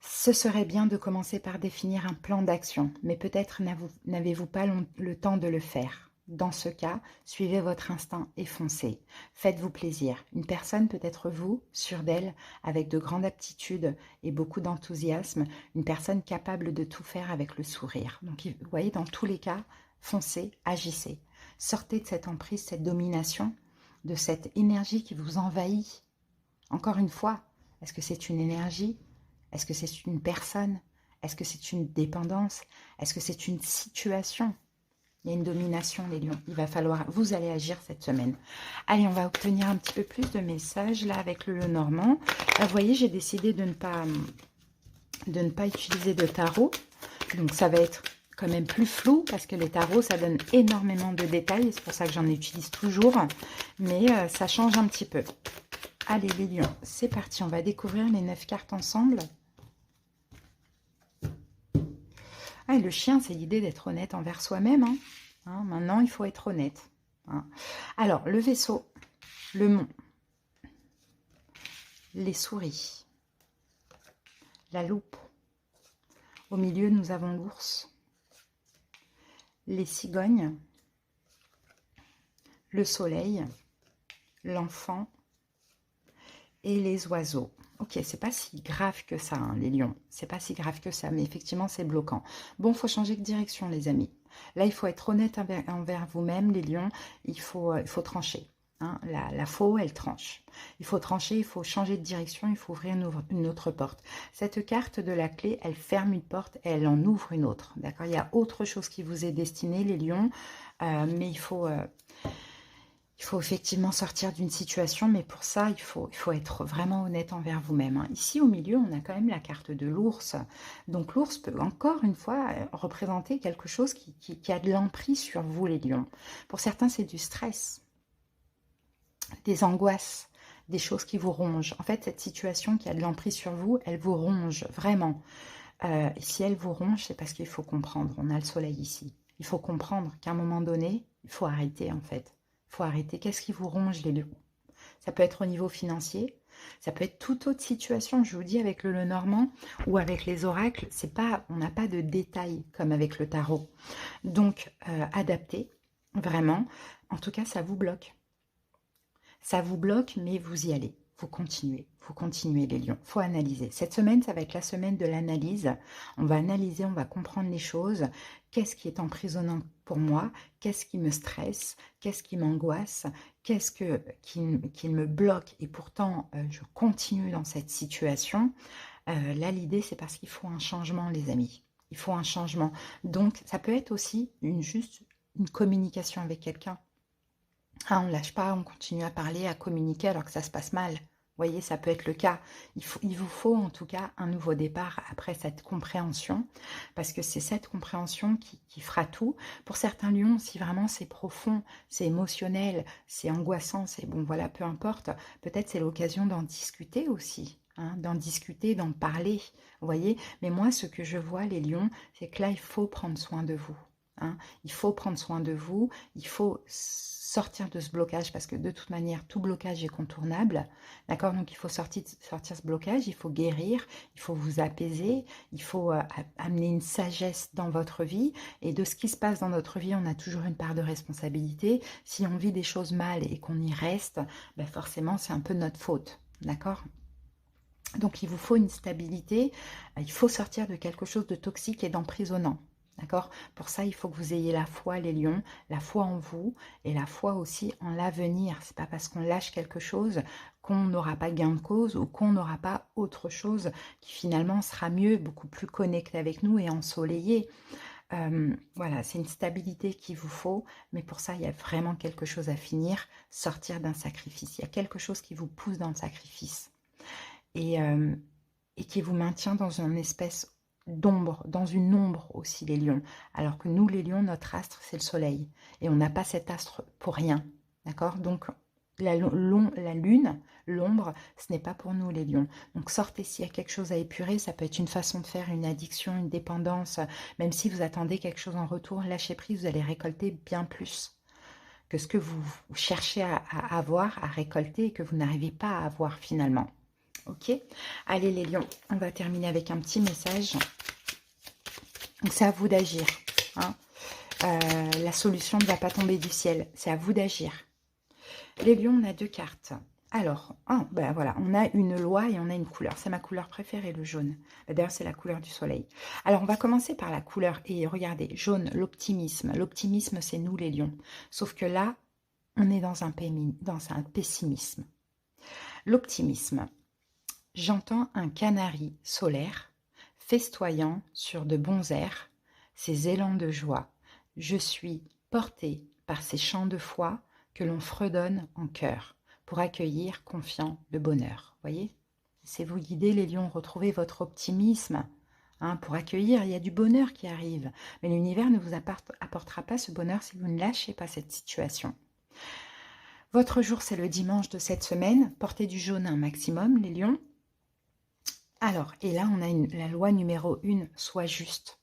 Ce serait bien de commencer par définir un plan d'action, mais peut-être n'avez-vous pas le temps de le faire. Dans ce cas, suivez votre instinct et foncez. Faites-vous plaisir. Une personne peut être vous, sûre d'elle, avec de grandes aptitudes et beaucoup d'enthousiasme. Une personne capable de tout faire avec le sourire. Donc, vous voyez, dans tous les cas, foncez, agissez. Sortez de cette emprise, cette domination, de cette énergie qui vous envahit. Encore une fois, est-ce que c'est une énergie ? Est-ce que c'est une personne? Est-ce que c'est une dépendance? Est-ce que c'est une situation? Il y a une domination, les lions. Il va falloir... Vous allez agir cette semaine. Allez, on va obtenir un petit peu plus de messages, là, avec le Lenormand. Vous voyez, j'ai décidé de ne pas utiliser de tarot. Donc, ça va être quand même plus flou, parce que les tarots, ça donne énormément de détails. C'est pour ça que j'en utilise toujours. Mais ça change un petit peu. Allez, les lions, c'est parti. On va découvrir les 9 cartes ensemble. Ah, le chien, c'est l'idée d'être honnête envers soi-même. Hein. Hein, maintenant, il faut être honnête. Hein. Alors, le vaisseau, le mont, les souris, la loupe. Au milieu, nous avons l'ours, les cigognes, le soleil, l'enfant et les oiseaux. Ok, c'est pas si grave que ça, hein, les lions. C'est pas si grave que ça, mais effectivement, c'est bloquant. Bon, il faut changer de direction, les amis. Là, il faut être honnête envers vous-même, les lions. Il faut trancher. Hein. La faux, elle tranche. Il faut trancher, il faut changer de direction, il faut ouvrir une autre porte. Cette carte de la clé, elle ferme une porte et elle en ouvre une autre. D'accord? Il y a autre chose qui vous est destiné, les lions, mais il faut effectivement sortir d'une situation, mais pour ça, il faut être vraiment honnête envers vous-même. Hein. Ici, au milieu, on a quand même la carte de l'ours. Donc, l'ours peut encore une fois représenter quelque chose qui a de l'emprise sur vous, les lions. Pour certains, c'est du stress, des angoisses, des choses qui vous rongent. En fait, cette situation qui a de l'emprise sur vous, elle vous ronge, vraiment. Et si elle vous ronge, c'est parce qu'il faut comprendre. On a le soleil ici. Il faut comprendre qu'à un moment donné, il faut arrêter, en fait. Il faut arrêter. Qu'est-ce qui vous ronge, les lions? Ça peut être au niveau financier, ça peut être toute autre situation. Je vous dis, avec le Lenormand ou avec les oracles, on n'a pas de détails comme avec le tarot. Donc, adaptez, vraiment. En tout cas, ça vous bloque. Ça vous bloque, mais vous y allez. vous continuez les lions, il faut analyser. Cette semaine, ça va être la semaine de l'analyse. On va analyser, on va comprendre les choses. Qu'est-ce qui est emprisonnant pour moi? Qu'est-ce qui me stresse? Qu'est-ce qui m'angoisse? Qu'est-ce qui me bloque? Et pourtant, je continue dans cette situation. Là, l'idée, c'est parce qu'il faut un changement, les amis. Il faut un changement. Donc, ça peut être aussi juste une communication avec quelqu'un. Ah, on ne lâche pas, on continue à parler, à communiquer alors que ça se passe mal. Vous voyez, ça peut être le cas. Il vous faut en tout cas un nouveau départ après cette compréhension, parce que c'est cette compréhension qui fera tout. Pour certains lions, si vraiment c'est profond, c'est émotionnel, c'est angoissant, c'est bon, voilà, peu importe, peut-être c'est l'occasion d'en discuter aussi. Hein, d'en discuter, d'en parler, vous voyez. Mais moi, ce que je vois, les lions, c'est que là, il faut prendre soin de vous. Hein. Il faut prendre soin de vous, il faut sortir de ce blocage parce que de toute manière, tout blocage est contournable. D'accord? Donc, il faut sortir ce blocage, il faut guérir, il faut vous apaiser, il faut amener une sagesse dans votre vie. Et de ce qui se passe dans notre vie, on a toujours une part de responsabilité. Si on vit des choses mal et qu'on y reste, ben forcément, c'est un peu notre faute. D'accord? Donc, il vous faut une stabilité, il faut sortir de quelque chose de toxique et d'emprisonnant. D'accord? Pour ça, il faut que vous ayez la foi, les lions, la foi en vous et la foi aussi en l'avenir. C'est pas parce qu'on lâche quelque chose qu'on n'aura pas gain de cause ou qu'on n'aura pas autre chose qui finalement sera mieux, beaucoup plus connecté avec nous et ensoleillé. Voilà, c'est une stabilité qu'il vous faut, mais pour ça, il y a vraiment quelque chose à finir, sortir d'un sacrifice. Il y a quelque chose qui vous pousse dans le sacrifice et qui vous maintient dans une espèce d'ombre, dans une ombre aussi, les lions. Alors que nous, les lions, notre astre, c'est le soleil. Et on n'a pas cet astre pour rien. D'accord? Donc, la lune, l'ombre, ce n'est pas pour nous, les lions. Donc, sortez s'il y a quelque chose à épurer. Ça peut être une façon de faire, une addiction, une dépendance. Même si vous attendez quelque chose en retour, lâchez prise, vous allez récolter bien plus que ce que vous cherchez à avoir, à récolter et que vous n'arrivez pas à avoir finalement. Ok, allez les lions, on va terminer avec un petit message. Donc c'est à vous d'agir. Hein. La solution ne va pas tomber du ciel, c'est à vous d'agir. Les lions, on a deux cartes. Alors, ben voilà, on a une loi et on a une couleur. C'est ma couleur préférée, le jaune. D'ailleurs, c'est la couleur du soleil. Alors, on va commencer par la couleur. Et regardez, jaune, l'optimisme. L'optimisme, c'est nous les lions. Sauf que là, on est dans un pessimisme. L'optimisme. J'entends un canari solaire, festoyant sur de bons airs, ses élans de joie. Je suis porté par ces chants de foi que l'on fredonne en chœur, pour accueillir confiant le bonheur. Voyez, c'est vous guider les lions, retrouvez votre optimisme. Hein, pour accueillir, il y a du bonheur qui arrive. Mais l'univers ne vous apportera pas ce bonheur si vous ne lâchez pas cette situation. Votre jour, c'est le dimanche de cette semaine. Portez du jaune un maximum, les lions. Alors, et là, on a la loi numéro 1, sois juste.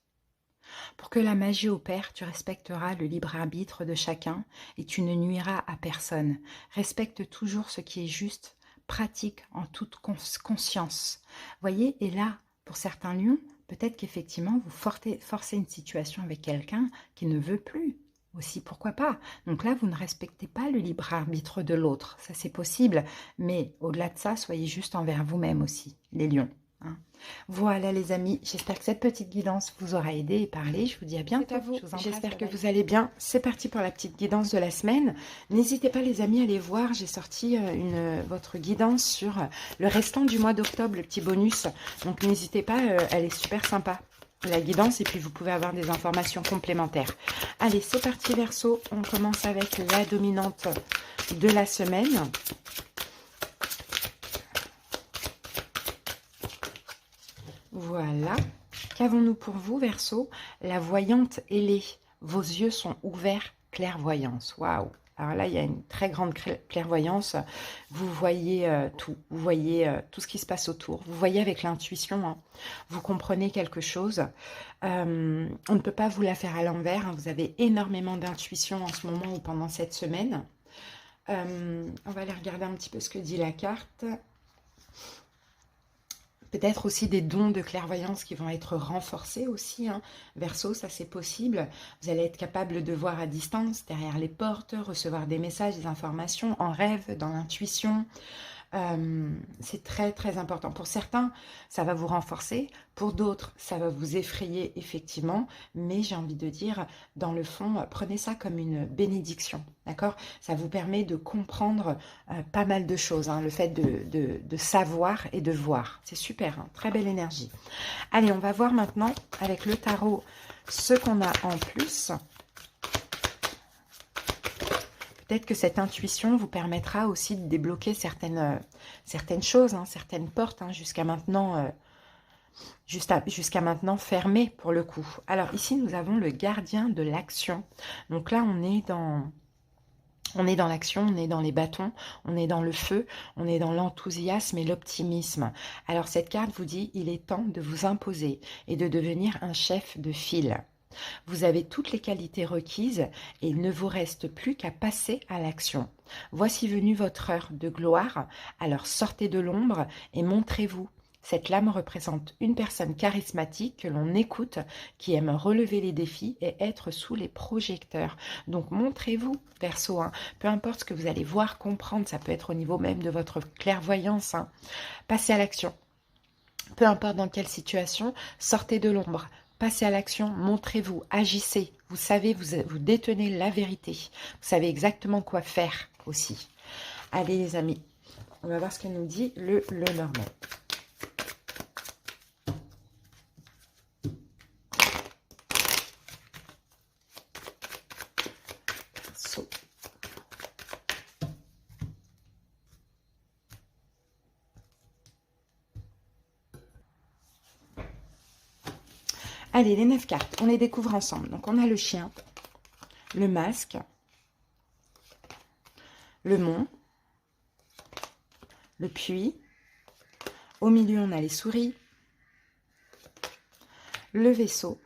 Pour que la magie opère, tu respecteras le libre arbitre de chacun et tu ne nuiras à personne. Respecte toujours ce qui est juste, pratique en toute conscience. Voyez, et là, pour certains lions, peut-être qu'effectivement, vous forcez une situation avec quelqu'un qui ne veut plus. Aussi, pourquoi pas? Donc là, vous ne respectez pas le libre arbitre de l'autre. Ça, c'est possible. Mais au-delà de ça, soyez juste envers vous-même aussi, les lions. Hein. Voilà les amis, j'espère que cette petite guidance vous aura aidé et parlé. Je vous dis à bientôt. J'espère que vous allez bien. C'est parti pour la petite guidance de la semaine. N'hésitez pas les amis à aller voir. J'ai sorti votre guidance sur le restant du mois d'octobre, le petit bonus. Donc n'hésitez pas, elle est super sympa. La guidance et puis vous pouvez avoir des informations complémentaires. Allez, c'est parti Verseau. On commence avec la dominante de la semaine. Voilà. Qu'avons-nous pour vous, Verseau? La voyante ailée. Vos yeux sont ouverts, clairvoyance. Waouh! Alors là, il y a une très grande clairvoyance. Vous voyez tout. Vous voyez tout ce qui se passe autour. Vous voyez avec l'intuition. Hein. Vous comprenez quelque chose. On ne peut pas vous la faire à l'envers. Hein. Vous avez énormément d'intuition en ce moment ou pendant cette semaine. On va aller regarder un petit peu ce que dit la carte. Peut-être aussi des dons de clairvoyance qui vont être renforcés aussi. Hein. Verseau, ça c'est possible. Vous allez être capable de voir à distance, derrière les portes, recevoir des messages, des informations en rêve, dans l'intuition. C'est très très important. Pour certains, ça va vous renforcer. Pour d'autres, ça va vous effrayer effectivement. Mais j'ai envie de dire, dans le fond, prenez ça comme une bénédiction. D'accord? Ça vous permet de comprendre pas mal de choses. Hein, le fait de savoir et de voir. C'est super. Hein, très belle énergie. Allez, on va voir maintenant avec le tarot ce qu'on a en plus. Peut-être que cette intuition vous permettra aussi de débloquer certaines choses, hein, certaines portes, hein, jusqu'à maintenant, jusqu'à maintenant fermées pour le coup. Alors ici, nous avons le gardien de l'action. Donc là, on est dans l'action, on est dans les bâtons, on est dans le feu, on est dans l'enthousiasme et l'optimisme. Alors cette carte vous dit, il est temps de vous imposer et de devenir un chef de file. Vous avez toutes les qualités requises et il ne vous reste plus qu'à passer à l'action. Voici venue votre heure de gloire, alors sortez de l'ombre et montrez-vous. Cette lame représente une personne charismatique que l'on écoute, qui aime relever les défis et être sous les projecteurs. Donc montrez-vous, Verseau, hein. Peu importe ce que vous allez voir, comprendre, ça peut être au niveau même de votre clairvoyance. Hein. Passez à l'action. Peu importe dans quelle situation, sortez de l'ombre. Passez à l'action, montrez-vous, agissez. Vous savez, vous détenez la vérité. Vous savez exactement quoi faire aussi. Allez les amis, on va voir ce que nous dit le Normand. Allez, les 9 cartes, on les découvre ensemble. Donc, on a le chien, le masque, le mont, le puits. Au milieu, on a les souris, le vaisseau,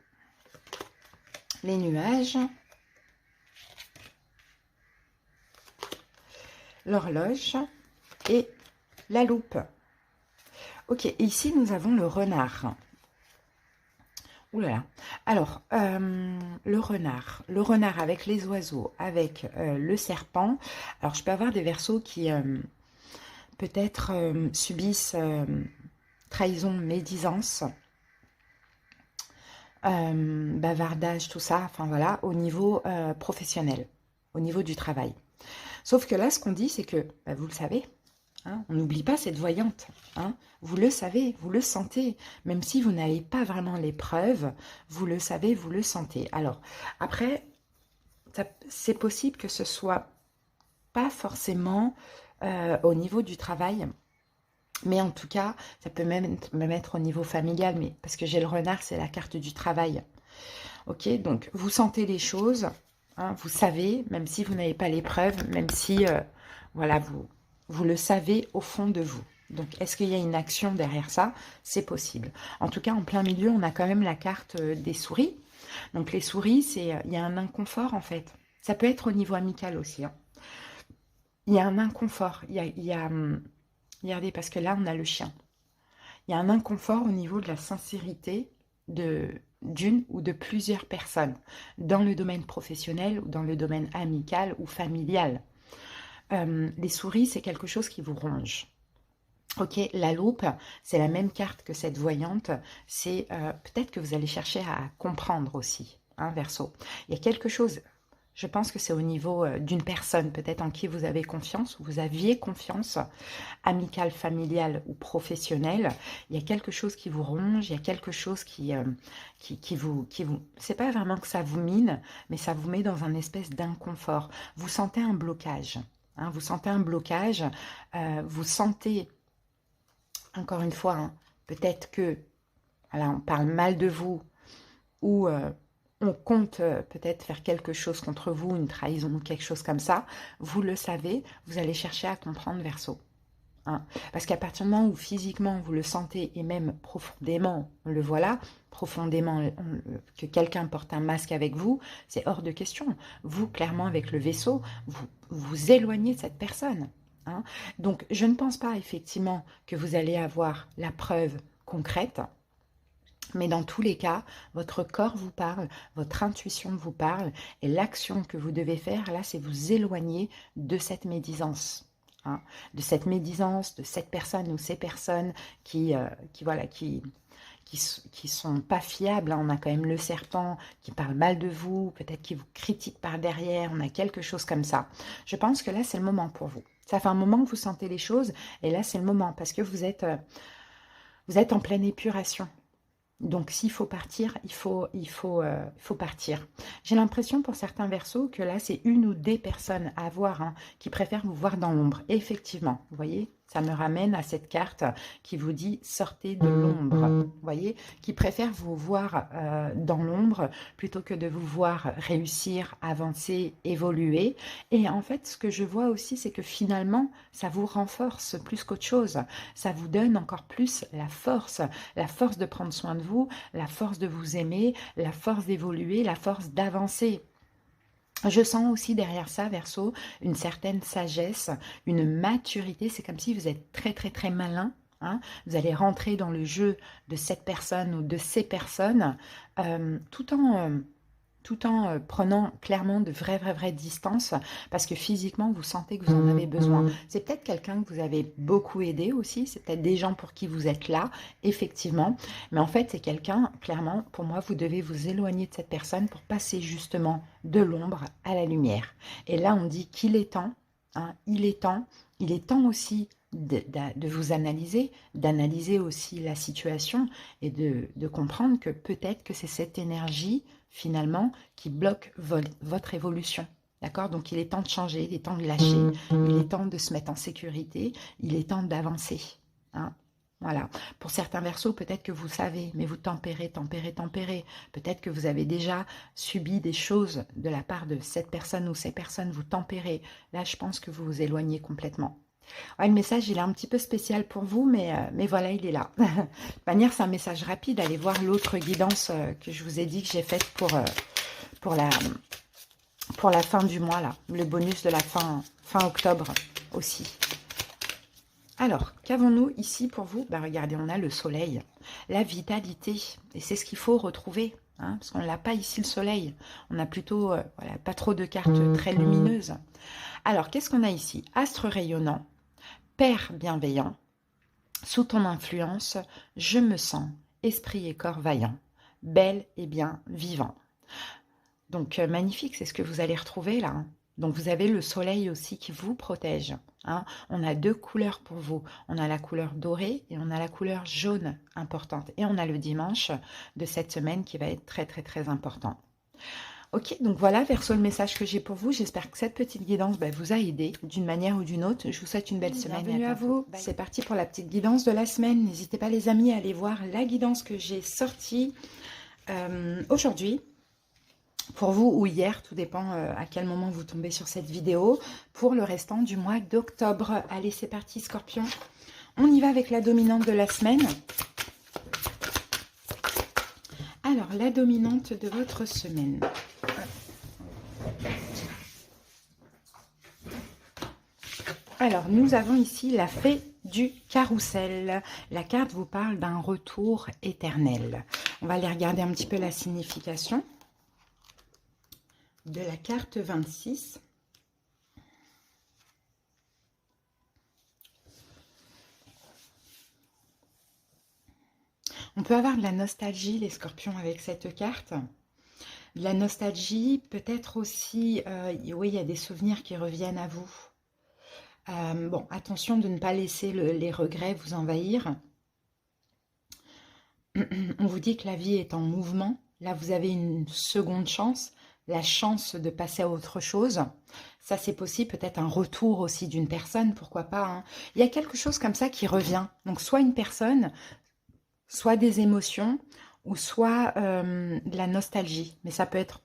les nuages, l'horloge et la loupe. Ok, et ici, nous avons le renard. Ouh là là. Alors, le renard avec les oiseaux, avec le serpent. Alors, je peux avoir des Verseaux qui peut-être subissent trahison, médisance, bavardage, tout ça, enfin voilà, au niveau professionnel, au niveau du travail. Sauf que là, ce qu'on dit, c'est que, bah, vous le savez, hein, on n'oublie pas cette voyante, hein, vous le savez, vous le sentez, même si vous n'avez pas vraiment les preuves, vous le savez, vous le sentez. Alors, après, c'est possible que ce soit pas forcément au niveau du travail, mais en tout cas, ça peut même être au niveau familial, mais parce que j'ai le renard, c'est la carte du travail. Ok, donc vous sentez les choses, hein, vous savez, même si vous n'avez pas les preuves, même si, voilà, vous le savez au fond de vous. Donc, est-ce qu'il y a une action derrière ça? C'est possible. En tout cas, en plein milieu, on a quand même la carte des souris. Donc, les souris, il y a un inconfort, en fait. Ça peut être au niveau amical aussi. Hein. Il y a un inconfort. Regardez, parce que là, on a le chien. Il y a un inconfort au niveau de la sincérité d'une ou de plusieurs personnes, dans le domaine professionnel ou dans le domaine amical ou familial. Les souris, c'est quelque chose qui vous ronge. Ok, la loupe, c'est la même carte que cette voyante. C'est peut-être que vous allez chercher à comprendre aussi, hein, Verseau. Il y a quelque chose, je pense que c'est au niveau d'une personne, peut-être en qui vous avez confiance, ou vous aviez confiance, amicale, familiale ou professionnelle. Il y a quelque chose qui vous ronge, il y a quelque chose qui vous... C'est pas vraiment que ça vous mine, mais ça vous met dans un espèce d'inconfort. Vous sentez un blocage. Hein, vous sentez un blocage, vous sentez, encore une fois, hein, peut-être que, voilà, on parle mal de vous, ou on compte peut-être faire quelque chose contre vous, une trahison ou quelque chose comme ça, vous le savez, vous allez chercher à comprendre, Verseau. Hein, parce qu'à partir du moment où physiquement vous le sentez, et même profondément, le voilà, profondément, que quelqu'un porte un masque avec vous, c'est hors de question. Vous, clairement, avec le vaisseau, vous éloignez de cette personne. Hein. Donc, je ne pense pas effectivement que vous allez avoir la preuve concrète, mais dans tous les cas, votre corps vous parle, votre intuition vous parle, et l'action que vous devez faire, là, c'est vous éloigner de cette médisance. hein, de cette médisance, de cette personne ou ces personnes voilà, qui sont pas fiables, hein. On a quand même le serpent qui parle mal de vous, peut-être qui vous critique par derrière, on a quelque chose comme ça. Je pense que là, c'est le moment pour vous. Ça fait un moment que vous sentez les choses, et là, c'est le moment, parce que vous êtes en pleine épuration. Donc, s'il faut partir, il faut partir. J'ai l'impression pour certains Verseaux que là, c'est une ou des personnes à voir, hein, qui préfèrent vous voir dans l'ombre. Effectivement, vous voyez, ça me ramène à cette carte qui vous dit sortez de l'ombre. Vous voyez, qui préfèrent vous voir dans l'ombre plutôt que de vous voir réussir, avancer, évoluer. Et en fait, ce que je vois aussi, c'est que finalement, ça vous renforce plus qu'autre chose. Ça vous donne encore plus la force de prendre soin de vous, la force de vous aimer, la force d'évoluer, la force d'avancer. Je sens aussi derrière ça, Verseau, une certaine sagesse, une maturité. C'est comme si vous êtes très, très, très malin, hein. Vous allez rentrer dans le jeu de cette personne ou de ces personnes tout en prenant clairement de vraies distances, parce que physiquement, vous sentez que vous en avez besoin. C'est peut-être quelqu'un que vous avez beaucoup aidé aussi, c'est peut-être des gens pour qui vous êtes là, effectivement, mais en fait, c'est quelqu'un, clairement, pour moi, vous devez vous éloigner de cette personne pour passer justement de l'ombre à la lumière. Et là, on dit qu'il est temps, hein, il est temps aussi de vous analyser, d'analyser aussi la situation et de comprendre que peut-être que c'est cette énergie finalement qui bloque votre évolution. D'accord? Donc il est temps de changer, il est temps de lâcher, il est temps de se mettre en sécurité, il est temps d'avancer. Hein? Voilà. Pour certains Verseaux, peut-être que vous savez, mais vous tempérez. Peut-être que vous avez déjà subi des choses de la part de cette personne ou ces personnes, vous tempérez. Là, je pense que vous vous éloignez complètement. Ouais, le message, il est un petit peu spécial pour vous, mais voilà, il est là. De toute manière, c'est un message rapide. Allez voir l'autre guidance que je vous ai dit que j'ai faite pour la fin du mois, là. Le bonus de la fin octobre aussi. Alors, qu'avons-nous ici pour vous? Ben, regardez, on a le soleil, la vitalité. Et c'est ce qu'il faut retrouver, hein, parce qu'on ne l'a pas ici, le soleil. On a plutôt, voilà, pas trop de cartes très lumineuses. Alors, qu'est-ce qu'on a ici? Astre rayonnant. Père bienveillant, sous ton influence, je me sens esprit et corps vaillant, bel et bien vivant. Donc, magnifique, c'est ce que vous allez retrouver là. Hein. Donc, vous avez le soleil aussi qui vous protège. Hein. On a deux couleurs pour vous. On a la couleur dorée et on a la couleur jaune importante. Et on a le dimanche de cette semaine qui va être très, très, très important. Ok, donc voilà, Verseau, le message que j'ai pour vous. J'espère que cette petite guidance vous a aidé d'une manière ou d'une autre. Je vous souhaite une belle semaine. Bienvenue à vous. C'est parti pour la petite guidance de la semaine. N'hésitez pas, les amis, à aller voir la guidance que j'ai sortie aujourd'hui. Pour vous ou hier, tout dépend à quel moment vous tombez sur cette vidéo. Pour le restant du mois d'octobre. Allez, c'est parti, Scorpion. On y va avec la dominante de la semaine. Alors, la dominante de votre semaine. Alors, nous avons ici la fée du carrousel. La carte vous parle d'un retour éternel. On va aller regarder un petit peu la signification de la carte 26. On peut avoir de la nostalgie, les scorpions, avec cette carte. De la nostalgie, peut-être aussi, oui, il y a des souvenirs qui reviennent à vous. Bon, attention de ne pas laisser les regrets vous envahir. On vous dit que la vie est en mouvement. Là, vous avez une seconde chance, la chance de passer à autre chose. Ça, c'est possible, peut-être un retour aussi d'une personne, pourquoi pas. Hein. Il y a quelque chose comme ça qui revient. Donc, soit une personne, soit des émotions, ou soit de la nostalgie. Mais ça peut être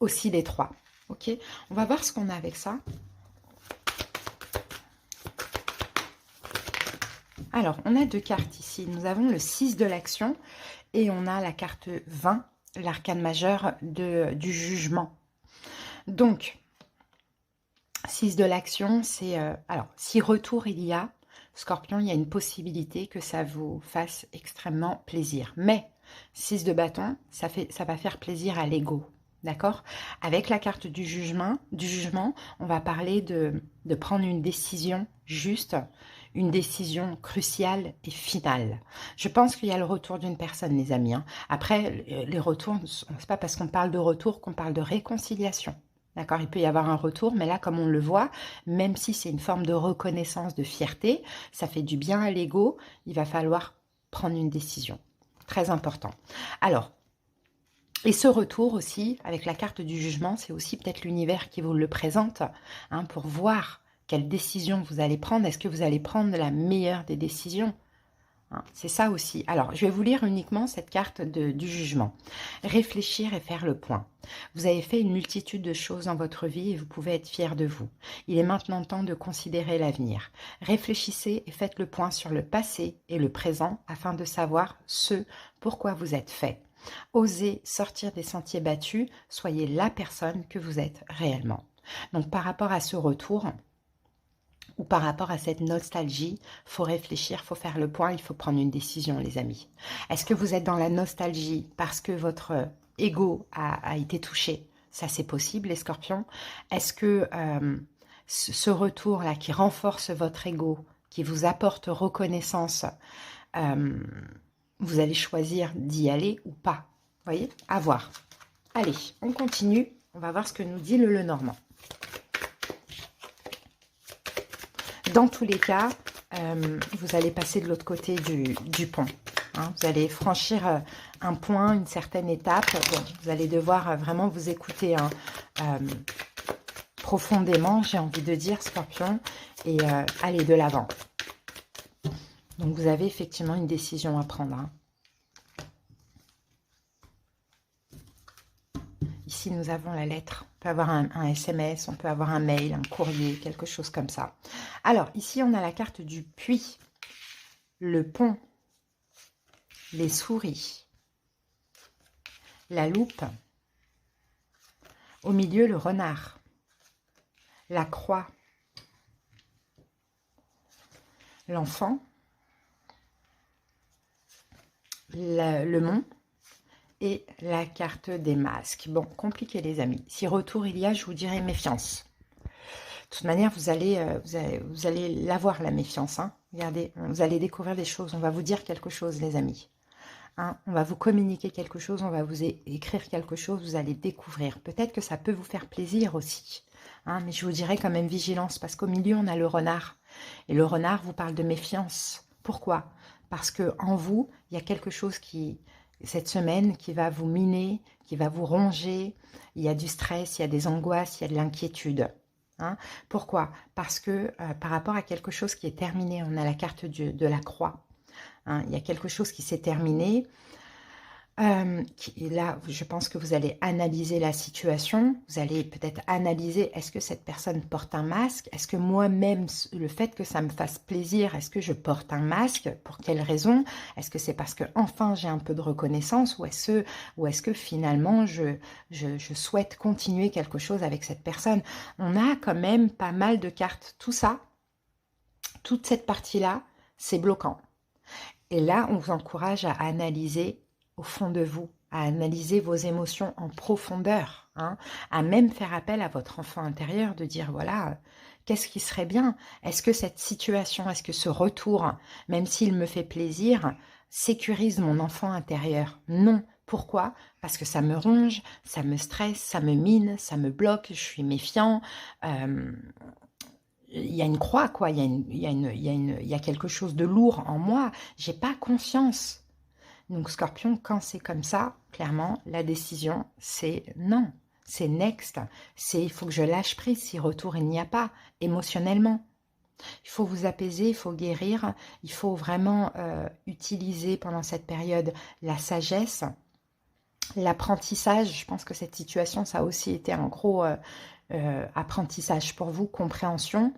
aussi les trois. Ok, on va voir ce qu'on a avec ça. Alors, on a deux cartes ici. Nous avons le 6 de l'action et on a la carte 20, l'arcane majeur du jugement. Donc, 6 de l'action, c'est... alors, si retour il y a, Scorpion, il y a une possibilité que ça vous fasse extrêmement plaisir. Mais, 6 de bâton, ça va faire plaisir à l'ego. D'accord? Avec la carte du jugement, on va parler de prendre une décision juste, une décision cruciale et finale. Je pense qu'il y a le retour d'une personne, les amis, hein. Après, les retours, c'est pas parce qu'on parle de retour qu'on parle de réconciliation. D'accord? Il peut y avoir un retour, mais là, comme on le voit, même si c'est une forme de reconnaissance, de fierté, ça fait du bien à l'ego, il va falloir prendre une décision. Très important. Alors, et ce retour aussi, avec la carte du jugement, c'est aussi peut-être l'univers qui vous le présente, hein, pour voir quelle décision vous allez prendre. Est-ce que vous allez prendre la meilleure des décisions, hein? C'est ça aussi. Alors, je vais vous lire uniquement cette carte du jugement. Réfléchir et faire le point. Vous avez fait une multitude de choses dans votre vie et vous pouvez être fier de vous. Il est maintenant temps de considérer l'avenir. Réfléchissez et faites le point sur le passé et le présent afin de savoir ce pourquoi vous êtes fait. Osez sortir des sentiers battus, soyez la personne que vous êtes réellement. Donc par rapport à ce retour, ou par rapport à cette nostalgie, il faut réfléchir, il faut faire le point, il faut prendre une décision, les amis. Est-ce que vous êtes dans la nostalgie parce que votre ego a été touché? Ça, c'est possible, les scorpions. Est-ce que ce retour-là qui renforce votre ego, qui vous apporte reconnaissance, vous allez choisir d'y aller ou pas? Vous voyez? À voir. Allez, on continue. On va voir ce que nous dit le Lenormand. Dans tous les cas, vous allez passer de l'autre côté du pont, hein. Vous allez franchir un point, une certaine étape. Bon, vous allez devoir vraiment vous écouter, hein, profondément, j'ai envie de dire, Scorpion, et aller de l'avant. Donc, vous avez effectivement une décision à prendre, hein. Ici, nous avons la lettre. On peut avoir un SMS, on peut avoir un mail, un courrier, quelque chose comme ça. Alors, ici, on a la carte du puits, le pont, les souris, la loupe, au milieu, le renard, la croix, l'enfant, le mont, et la carte des masques. Bon, compliqué les amis. Si retour il y a, je vous dirais méfiance. De toute manière, vous allez l'avoir la méfiance, hein. Regardez, vous allez découvrir des choses. On va vous dire quelque chose, les amis, hein. On va vous communiquer quelque chose, on va vous écrire quelque chose, vous allez découvrir. Peut-être que ça peut vous faire plaisir aussi, hein, mais je vous dirais quand même vigilance, parce qu'au milieu, on a le renard. Et le renard vous parle de méfiance. Pourquoi? Parce qu'en vous, il y a quelque chose cette semaine, qui va vous miner, qui va vous ronger. Il y a du stress, il y a des angoisses, il y a de l'inquiétude, hein. Pourquoi? Parce que par rapport à quelque chose qui est terminé, on a la carte de la croix, hein, il y a quelque chose qui s'est terminé. Là, je pense que vous allez analyser la situation, vous allez peut-être analyser, est-ce que cette personne porte un masque? Est-ce que moi-même, le fait que ça me fasse plaisir, est-ce que je porte un masque? Pour quelle raison? Est-ce que c'est parce que enfin j'ai un peu de reconnaissance, ou est-ce que finalement je souhaite continuer quelque chose avec cette personne? On a quand même pas mal de cartes, tout ça, toute cette partie-là, c'est bloquant. Et là, on vous encourage à analyser au fond de vous, à analyser vos émotions en profondeur, hein, à même faire appel à votre enfant intérieur, de dire, voilà, qu'est-ce qui serait bien? Est-ce que cette situation, est-ce que ce retour, même s'il me fait plaisir, sécurise mon enfant intérieur? Non. Pourquoi? Parce que ça me ronge, ça me stresse, ça me mine, ça me bloque, je suis méfiant. Il y a une croix, quoi. Il y a quelque chose de lourd en moi. J'ai pas confiance. Donc, Scorpion, quand c'est comme ça, clairement, la décision, c'est non. C'est next. Il faut que je lâche prise si retour il n'y a pas, émotionnellement. Il faut vous apaiser, il faut guérir. Il faut vraiment utiliser pendant cette période la sagesse, l'apprentissage. Je pense que cette situation, ça a aussi été un gros apprentissage pour vous, compréhension.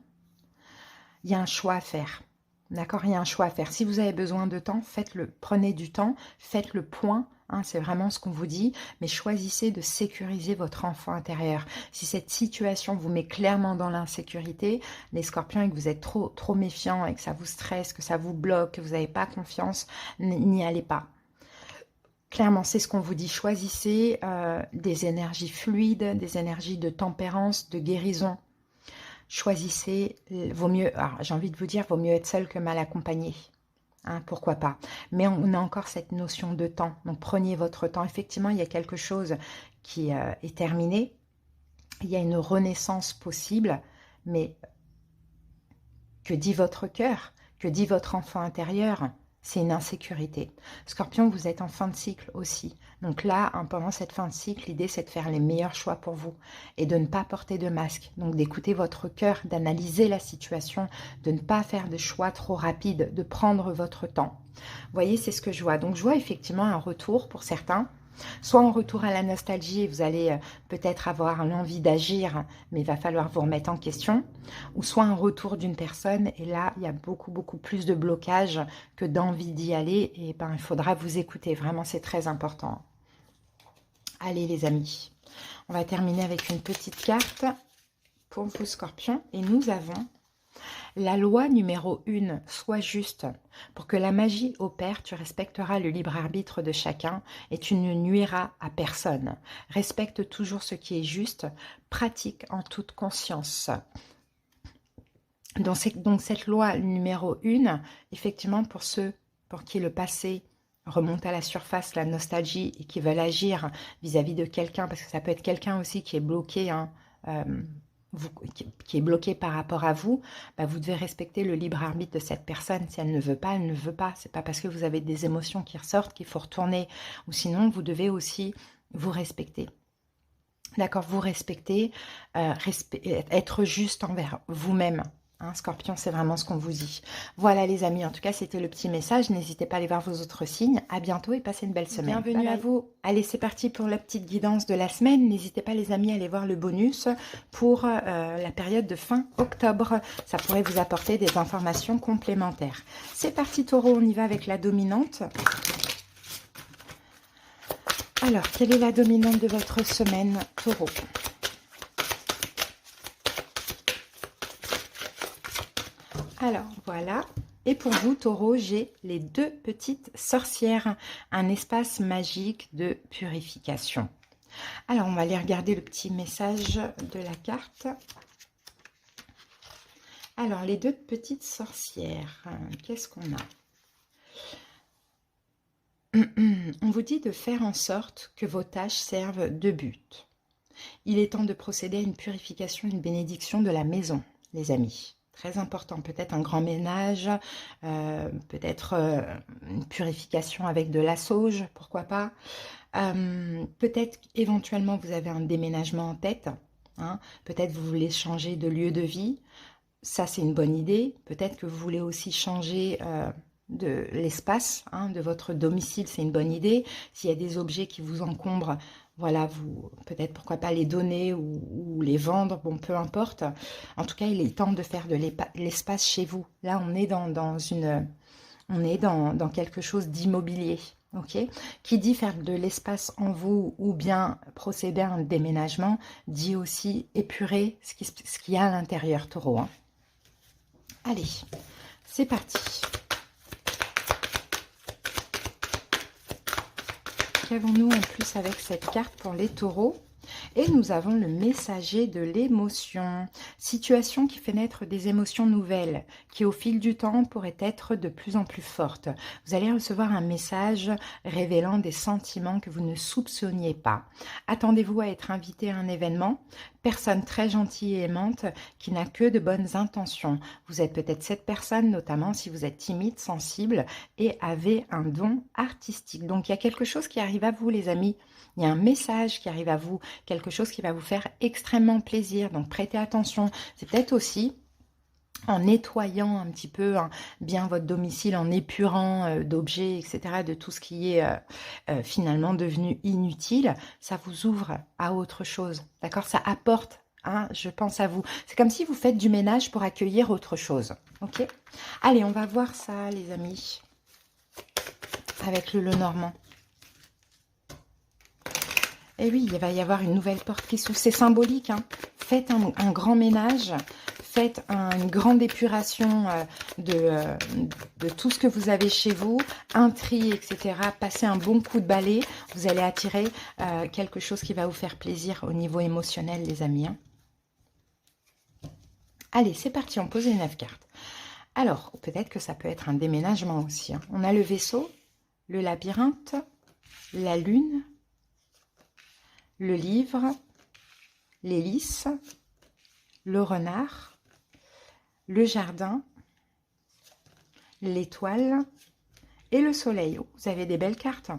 Il y a un choix à faire. D'accord, il y a un choix à faire. Si vous avez besoin de temps, faites-le. Prenez du temps, faites le point, hein, c'est vraiment ce qu'on vous dit. Mais choisissez de sécuriser votre enfant intérieur. Si cette situation vous met clairement dans l'insécurité, les scorpions, et que vous êtes trop méfiants, et que ça vous stresse, que ça vous bloque, que vous n'avez pas confiance, n'y allez pas. Clairement, c'est ce qu'on vous dit. Choisissez des énergies fluides, des énergies de tempérance, de guérison. Choisissez, vaut mieux, j'ai envie de vous dire, vaut mieux être seul que mal accompagné. Hein, pourquoi pas. Mais on a encore cette notion de temps. Donc prenez votre temps. Effectivement, il y a quelque chose qui est terminé. Il y a une renaissance possible. Mais que dit votre cœur? Que dit votre enfant intérieur? C'est une insécurité. Scorpion, vous êtes en fin de cycle aussi. Donc là, pendant cette fin de cycle, l'idée, c'est de faire les meilleurs choix pour vous et de ne pas porter de masque. Donc d'écouter votre cœur, d'analyser la situation, de ne pas faire de choix trop rapides, de prendre votre temps. Vous voyez, c'est ce que je vois. Donc je vois effectivement un retour pour certains. Soit un retour à la nostalgie, et vous allez peut-être avoir l'envie d'agir, mais il va falloir vous remettre en question. Ou soit un retour d'une personne, et là, il y a beaucoup, beaucoup plus de blocage que d'envie d'y aller. Et ben, il faudra vous écouter. Vraiment, c'est très important. Allez, les amis. On va terminer avec une petite carte pour vous, Scorpions. Et nous avons la loi numéro 1, sois juste. Pour que la magie opère, tu respecteras le libre arbitre de chacun et tu ne nuiras à personne. Respecte toujours ce qui est juste, pratique en toute conscience. Donc cette loi numéro 1, effectivement pour ceux pour qui le passé remonte à la surface, la nostalgie et qui veulent agir vis-à-vis de quelqu'un, parce que ça peut être quelqu'un aussi qui est bloqué, hein, qui est bloqué par rapport à vous, bah vous devez respecter le libre arbitre de cette personne. Si elle ne veut pas, elle ne veut pas. C'est pas parce que vous avez des émotions qui ressortent qu'il faut retourner. Ou sinon, vous devez aussi vous respecter. D'accord, vous respecter, être juste envers vous-même. Hein, Scorpion, c'est vraiment ce qu'on vous dit. Voilà les amis, en tout cas c'était le petit message. N'hésitez pas à aller voir vos autres signes. À bientôt et passez une belle semaine. Bienvenue à vous. Allez, c'est parti pour la petite guidance de la semaine. N'hésitez pas les amis à aller voir le bonus pour la période de fin octobre. Ça pourrait vous apporter des informations complémentaires. C'est parti Taureau, on y va avec la dominante. Alors, quelle est la dominante de votre semaine, Taureau? Alors, voilà. Et pour vous, Taureau, j'ai les deux petites sorcières. Un espace magique de purification. Alors, on va aller regarder le petit message de la carte. Alors, les deux petites sorcières, qu'est-ce qu'on a? On vous dit de faire en sorte que vos tâches servent de but. Il est temps de procéder à une purification, une bénédiction de la maison, les amis. Très important, peut-être un grand ménage, peut-être une purification avec de la sauge, pourquoi pas. Peut-être éventuellement vous avez un déménagement en tête, hein. Peut-être vous voulez changer de lieu de vie, ça c'est une bonne idée. Peut-être que vous voulez aussi changer de l'espace, hein, de votre domicile, c'est une bonne idée. S'il y a des objets qui vous encombrent, voilà, vous peut-être pourquoi pas les donner ou les vendre, bon, peu importe. En tout cas, il est temps de faire de l'espace chez vous. Là, on est dans quelque chose d'immobilier. Ok, qui dit faire de l'espace en vous ou bien procéder à un déménagement, dit aussi épurer ce qu'il y a à l'intérieur, Taureau. Hein. Allez, c'est parti. Qu'avons-nous en plus avec cette carte pour les taureaux? Et nous avons le messager de l'émotion. Situation qui fait naître des émotions nouvelles, qui au fil du temps pourraient être de plus en plus fortes. Vous allez recevoir un message révélant des sentiments que vous ne soupçonniez pas. Attendez-vous à être invité à un événement. Personne très gentille et aimante qui n'a que de bonnes intentions. Vous êtes peut-être cette personne, notamment si vous êtes timide, sensible et avez un don artistique. Donc il y a quelque chose qui arrive à vous les amis. Il y a un message qui arrive à vous, quelque chose qui va vous faire extrêmement plaisir. Donc prêtez attention. C'est peut-être aussi en nettoyant un petit peu bien votre domicile, en épurant d'objets, etc., de tout ce qui est finalement devenu inutile, ça vous ouvre à autre chose. D'accord? Ça apporte, hein, je pense à vous. C'est comme si vous faites du ménage pour accueillir autre chose. Ok? Allez, on va voir ça, les amis, avec le Lenormand. Et oui, il va y avoir une nouvelle porte qui s'ouvre. C'est symbolique, hein. Faites un grand ménage. Faites une grande épuration de tout ce que vous avez chez vous, un tri, etc. Passez un bon coup de balai. Vous allez attirer quelque chose qui va vous faire plaisir au niveau émotionnel, les amis. Hein. Allez, c'est parti, on pose les 9 cartes. Alors, peut-être que ça peut être un déménagement aussi. Hein. On a le vaisseau, le labyrinthe, la lune, le livre, l'hélice, le renard, le jardin, l'étoile et le soleil. Oh, vous avez des belles cartes.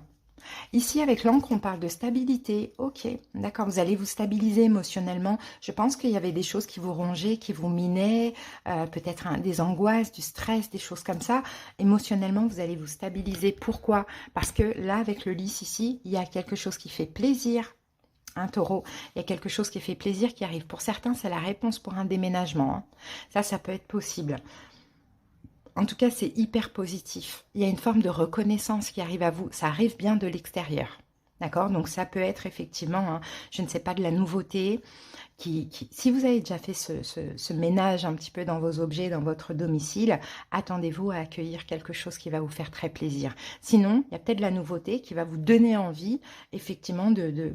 Ici, avec l'encre, on parle de stabilité. Ok, d'accord, vous allez vous stabiliser émotionnellement. Je pense qu'il y avait des choses qui vous rongeaient, qui vous minaient, peut-être des angoisses, du stress, des choses comme ça. Émotionnellement, vous allez vous stabiliser. Pourquoi? Parce que là, avec le lys ici, il y a quelque chose qui fait plaisir. Un taureau, il y a quelque chose qui fait plaisir qui arrive. Pour certains, c'est la réponse pour un déménagement. Hein. Ça peut être possible. En tout cas, c'est hyper positif. Il y a une forme de reconnaissance qui arrive à vous. Ça arrive bien de l'extérieur. D'accord? Donc, ça peut être effectivement, hein, je ne sais pas, de la nouveauté. Si vous avez déjà fait ce ménage un petit peu dans vos objets, dans votre domicile, attendez-vous à accueillir quelque chose qui va vous faire très plaisir. Sinon, il y a peut-être de la nouveauté qui va vous donner envie, effectivement, de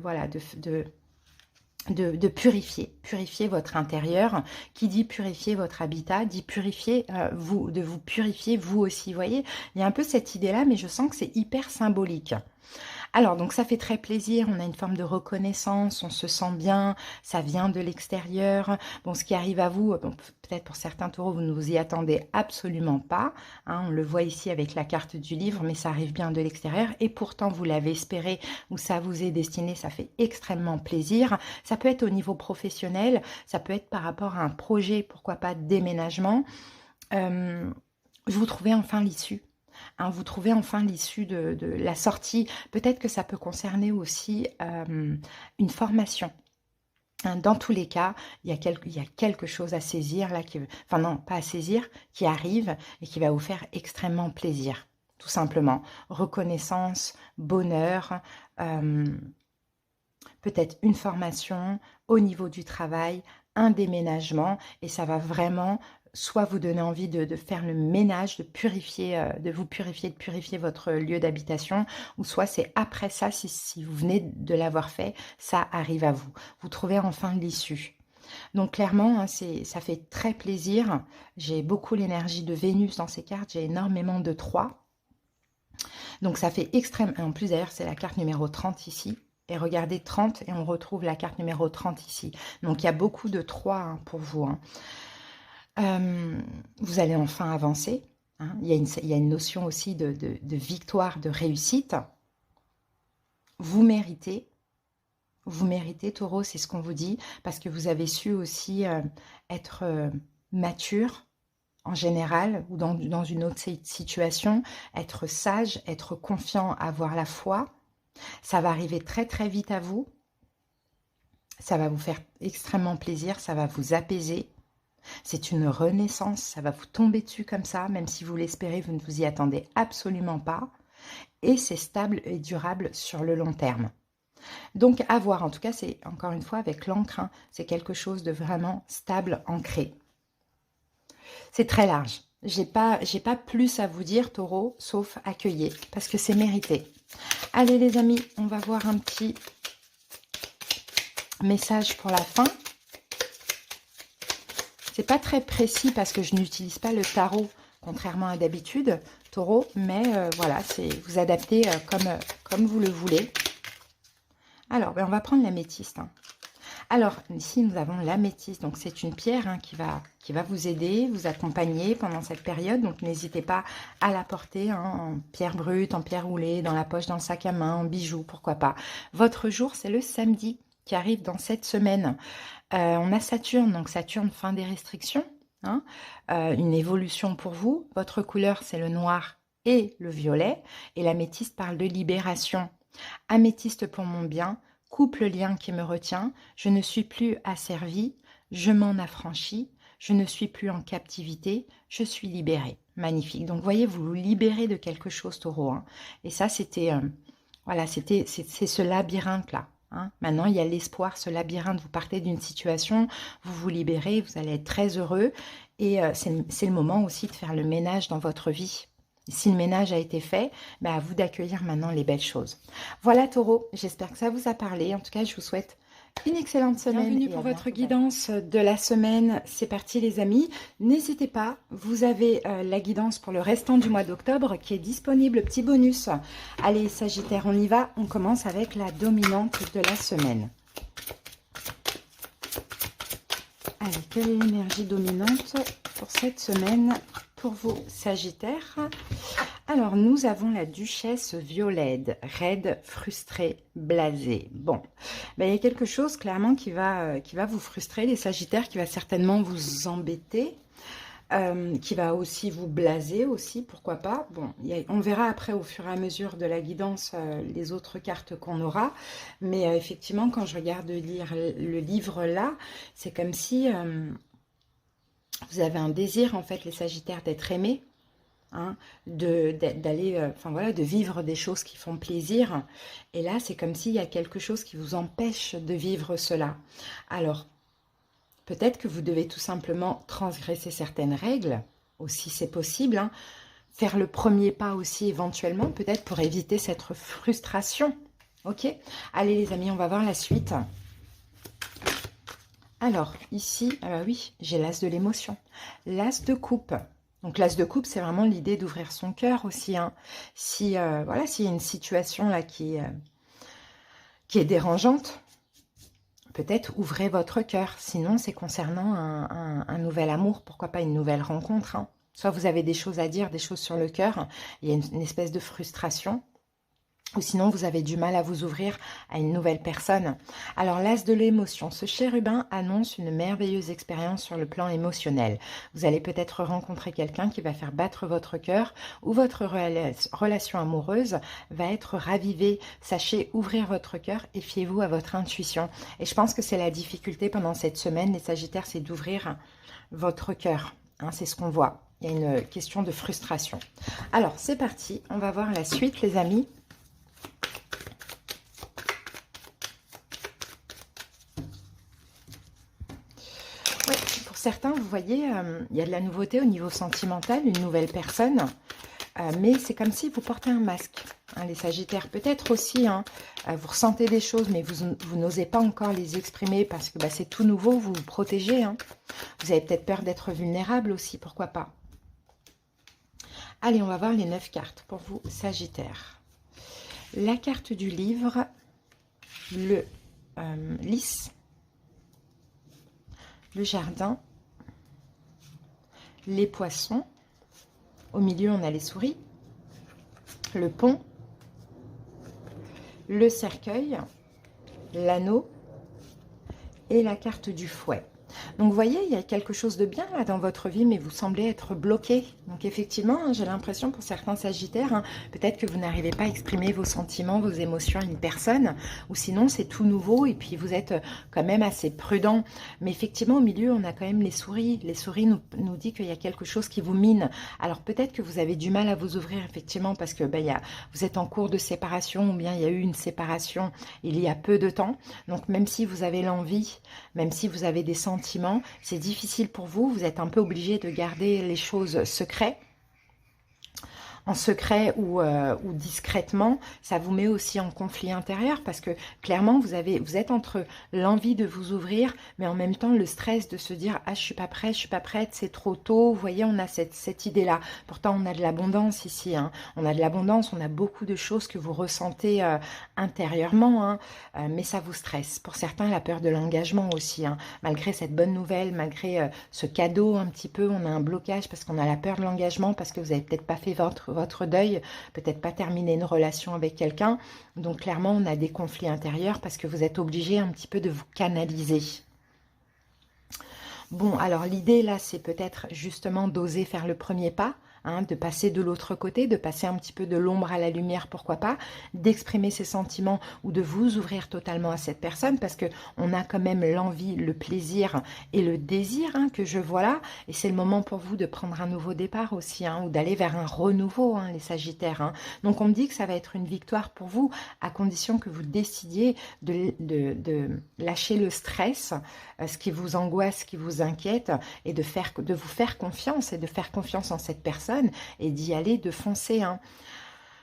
purifier votre intérieur. Qui dit purifier votre habitat, dit purifier de vous purifier vous aussi. Vous voyez, il y a un peu cette idée-là, mais je sens que c'est hyper symbolique. Alors, donc ça fait très plaisir, on a une forme de reconnaissance, on se sent bien, ça vient de l'extérieur. Bon, ce qui arrive à vous, bon, peut-être pour certains taureaux, vous ne vous y attendez absolument pas. Hein, on le voit ici avec la carte du livre, mais ça arrive bien de l'extérieur. Et pourtant, vous l'avez espéré ou ça vous est destiné, ça fait extrêmement plaisir. Ça peut être au niveau professionnel, ça peut être par rapport à un projet, pourquoi pas de déménagement. Vous trouvez enfin l'issue. Hein, vous trouvez enfin l'issue de la sortie. Peut-être que ça peut concerner aussi une formation. Hein, dans tous les cas, il y a quelque chose à saisir, là, enfin non, pas à saisir, qui arrive et qui va vous faire extrêmement plaisir. Tout simplement. Reconnaissance, bonheur, peut-être une formation au niveau du travail, un déménagement, et ça va vraiment soit vous donner envie de faire le ménage, de vous purifier, de purifier votre lieu d'habitation, ou soit c'est après ça, si vous venez de l'avoir fait, ça arrive à vous. Vous trouvez enfin l'issue. Donc clairement, hein, ça fait très plaisir. J'ai beaucoup l'énergie de Vénus dans ces cartes, j'ai énormément de 3. Donc ça fait extrême. En plus d'ailleurs, c'est la carte numéro 30 ici. Et regardez 30 et on retrouve la carte numéro 30 ici. Donc il y a beaucoup de 3 hein, pour vous. Hein. Vous allez enfin avancer. Hein. Il y a une notion aussi de victoire, de réussite. Vous méritez, taureau, c'est ce qu'on vous dit, parce que vous avez su aussi être mature en général, ou dans une autre situation, être sage, être confiant, avoir la foi. Ça va arriver très très vite à vous. Ça va vous faire extrêmement plaisir, ça va vous apaiser. C'est une renaissance, ça va vous tomber dessus comme ça, même si vous l'espérez, vous ne vous y attendez absolument pas. Et c'est stable et durable sur le long terme. Donc à voir, en tout cas, c'est encore une fois avec l'encre, hein, c'est quelque chose de vraiment stable, ancré. C'est très large. J'ai pas plus à vous dire, taureau, sauf accueillir, parce que c'est mérité. Allez les amis, on va voir un petit message pour la fin. C'est pas très précis parce que je n'utilise pas le tarot, contrairement à d'habitude, taureau, mais voilà, c'est vous adaptez comme vous le voulez. Alors, on va prendre l'améthyste. Hein. Alors, ici, nous avons l'améthyste. Donc, c'est une pierre hein, qui va vous aider, vous accompagner pendant cette période. Donc, n'hésitez pas à la porter hein, en pierre brute, en pierre roulée, dans la poche, dans le sac à main, en bijoux, pourquoi pas. Votre jour, c'est le samedi qui arrive dans cette semaine. On a Saturne, donc Saturne, fin des restrictions. Hein, une évolution pour vous. Votre couleur, c'est le noir et le violet. Et l'améthyste parle de libération. Améthyste pour mon bien. Coupe le lien qui me retient, je ne suis plus asservie, je m'en affranchis, je ne suis plus en captivité, je suis libérée. Magnifique. Donc, voyez, vous vous libérez de quelque chose, taureau. Hein. Et ça, c'était, voilà, c'est ce labyrinthe-là. Hein. Maintenant, il y a l'espoir, ce labyrinthe, vous partez d'une situation, vous vous libérez, vous allez être très heureux. Et c'est le moment aussi de faire le ménage dans votre vie. Si le ménage a été fait, à vous d'accueillir maintenant les belles choses. Voilà Taureau, j'espère que ça vous a parlé. En tout cas, je vous souhaite une excellente semaine. Bienvenue pour votre guidance de la semaine. C'est parti les amis. N'hésitez pas, vous avez la guidance pour le restant du mois d'octobre qui est disponible, petit bonus. Allez Sagittaire, on y va. On commence avec la dominante de la semaine. Allez, quelle est l'énergie dominante pour cette semaine pour vous Sagittaires? Alors, nous avons la duchesse Violette, raide, frustrée, blasée. Bon, il y a quelque chose clairement qui va vous frustrer, les Sagittaires, qui va certainement vous embêter, qui va aussi vous blaser aussi, pourquoi pas. Bon, on verra après au fur et à mesure de la guidance les autres cartes qu'on aura. Mais effectivement, quand je regarde lire le livre là, c'est comme si vous avez un désir, en fait, les Sagittaires, d'être aimés. Hein, d'aller, voilà, de vivre des choses qui font plaisir. Et là, c'est comme s'il y a quelque chose qui vous empêche de vivre cela. Alors, peut-être que vous devez tout simplement transgresser certaines règles, aussi c'est possible, hein. Faire le premier pas aussi éventuellement, peut-être pour éviter cette frustration. Ok? Allez les amis, on va voir la suite. Alors, ici, oui, j'ai l'as de l'émotion. L'as de coupe. Donc l'as de coupe, c'est vraiment l'idée d'ouvrir son cœur aussi. Hein. Si voilà, s'il y a une situation là qui est dérangeante, peut-être ouvrez votre cœur. Sinon, c'est concernant un nouvel amour, pourquoi pas une nouvelle rencontre. Hein. Soit vous avez des choses à dire, des choses sur le cœur, il y a une espèce de frustration. Ou sinon, vous avez du mal à vous ouvrir à une nouvelle personne. Alors, l'as de l'émotion. Ce chérubin annonce une merveilleuse expérience sur le plan émotionnel. Vous allez peut-être rencontrer quelqu'un qui va faire battre votre cœur ou votre relation amoureuse va être ravivée. Sachez ouvrir votre cœur et fiez-vous à votre intuition. Et je pense que c'est la difficulté pendant cette semaine, les Sagittaires, c'est d'ouvrir votre cœur. Hein, c'est ce qu'on voit. Il y a une question de frustration. Alors, c'est parti. On va voir la suite, les amis. Certains, vous voyez, il y a de la nouveauté au niveau sentimental, une nouvelle personne, mais c'est comme si vous portez un masque, hein, les Sagittaires. Peut-être aussi, hein, vous ressentez des choses, mais vous n'osez pas encore les exprimer parce que c'est tout nouveau, vous vous protégez. Hein. Vous avez peut-être peur d'être vulnérable aussi, pourquoi pas. Allez, on va voir les 9 cartes pour vous, Sagittaires. La carte du livre, le lys, le jardin, les poissons, au milieu on a les souris, le pont, le cercueil, l'anneau et la carte du fouet. Donc vous voyez, il y a quelque chose de bien là dans votre vie, mais vous semblez être bloqué. Donc effectivement, j'ai l'impression pour certains Sagittaires, hein, peut-être que vous n'arrivez pas à exprimer vos sentiments, vos émotions à une personne, ou sinon c'est tout nouveau et puis vous êtes quand même assez prudent. Mais effectivement, au milieu, on a quand même les souris. Les souris nous disent qu'il y a quelque chose qui vous mine. Alors peut-être que vous avez du mal à vous ouvrir, effectivement, parce que vous êtes en cours de séparation ou bien il y a eu une séparation il y a peu de temps. Donc même si vous avez l'envie, même si vous avez des sentiments, c'est difficile pour vous, vous êtes un peu obligé de garder les choses secrètes. En secret ou discrètement, ça vous met aussi en conflit intérieur parce que clairement, vous êtes entre l'envie de vous ouvrir, mais en même temps le stress de se dire « Ah, je suis pas prête, c'est trop tôt ». Vous voyez, on a cette idée-là. Pourtant, on a de l'abondance ici. Hein. On a de l'abondance, on a beaucoup de choses que vous ressentez intérieurement, hein, mais ça vous stresse. Pour certains, la peur de l'engagement aussi. Hein. Malgré cette bonne nouvelle, malgré ce cadeau un petit peu, on a un blocage parce qu'on a la peur de l'engagement, parce que vous n'avez peut-être pas fait votre deuil, peut-être pas terminer une relation avec quelqu'un. Donc clairement, on a des conflits intérieurs parce que vous êtes obligé un petit peu de vous canaliser. Bon, alors l'idée là, c'est peut-être justement d'oser faire le premier pas, hein, de passer de l'autre côté, de passer un petit peu de l'ombre à la lumière, pourquoi pas, d'exprimer ses sentiments ou de vous ouvrir totalement à cette personne, parce que on a quand même l'envie, le plaisir et le désir, hein, que je vois là, et c'est le moment pour vous de prendre un nouveau départ aussi, hein, ou d'aller vers un renouveau, hein, les Sagittaires, hein. Donc on me dit que ça va être une victoire pour vous, à condition que vous décidiez de lâcher le stress, ce qui vous angoisse, ce qui vous inquiète, et de vous faire confiance, et de faire confiance en cette personne, et d'y aller, de foncer, hein.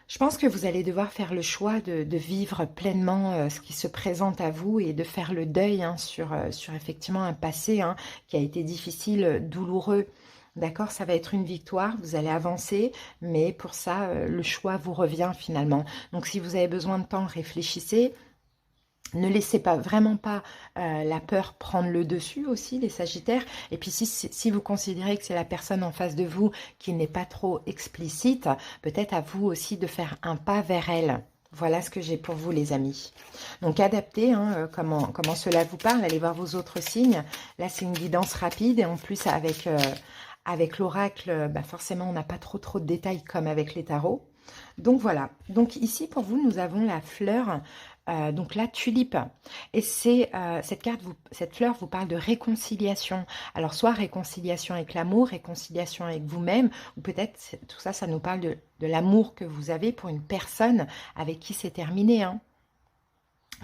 Je pense que vous allez devoir faire le choix de vivre pleinement ce qui se présente à vous, et de faire le deuil, hein, sur effectivement un passé, hein, qui a été difficile, douloureux. D'accord, ça va être une victoire, vous allez avancer, mais pour ça, le choix vous revient finalement. Donc si vous avez besoin de temps, réfléchissez. Ne laissez pas, vraiment pas, la peur prendre le dessus aussi, les Sagittaires. Et puis si vous considérez que c'est la personne en face de vous qui n'est pas trop explicite, peut-être à vous aussi de faire un pas vers elle. Voilà ce que j'ai pour vous, les amis. Donc adaptez, hein, comment cela vous parle. Allez voir vos autres signes. Là, c'est une guidance rapide, et en plus avec l'oracle, bah forcément, on n'a pas trop de détails comme avec les tarots. Donc voilà. Donc ici, pour vous, nous avons la fleur, donc la tulipe. Et c'est cette fleur vous parle de réconciliation. Alors soit réconciliation avec l'amour, réconciliation avec vous-même, ou peut-être tout ça, ça nous parle de l'amour que vous avez pour une personne avec qui c'est terminé, hein.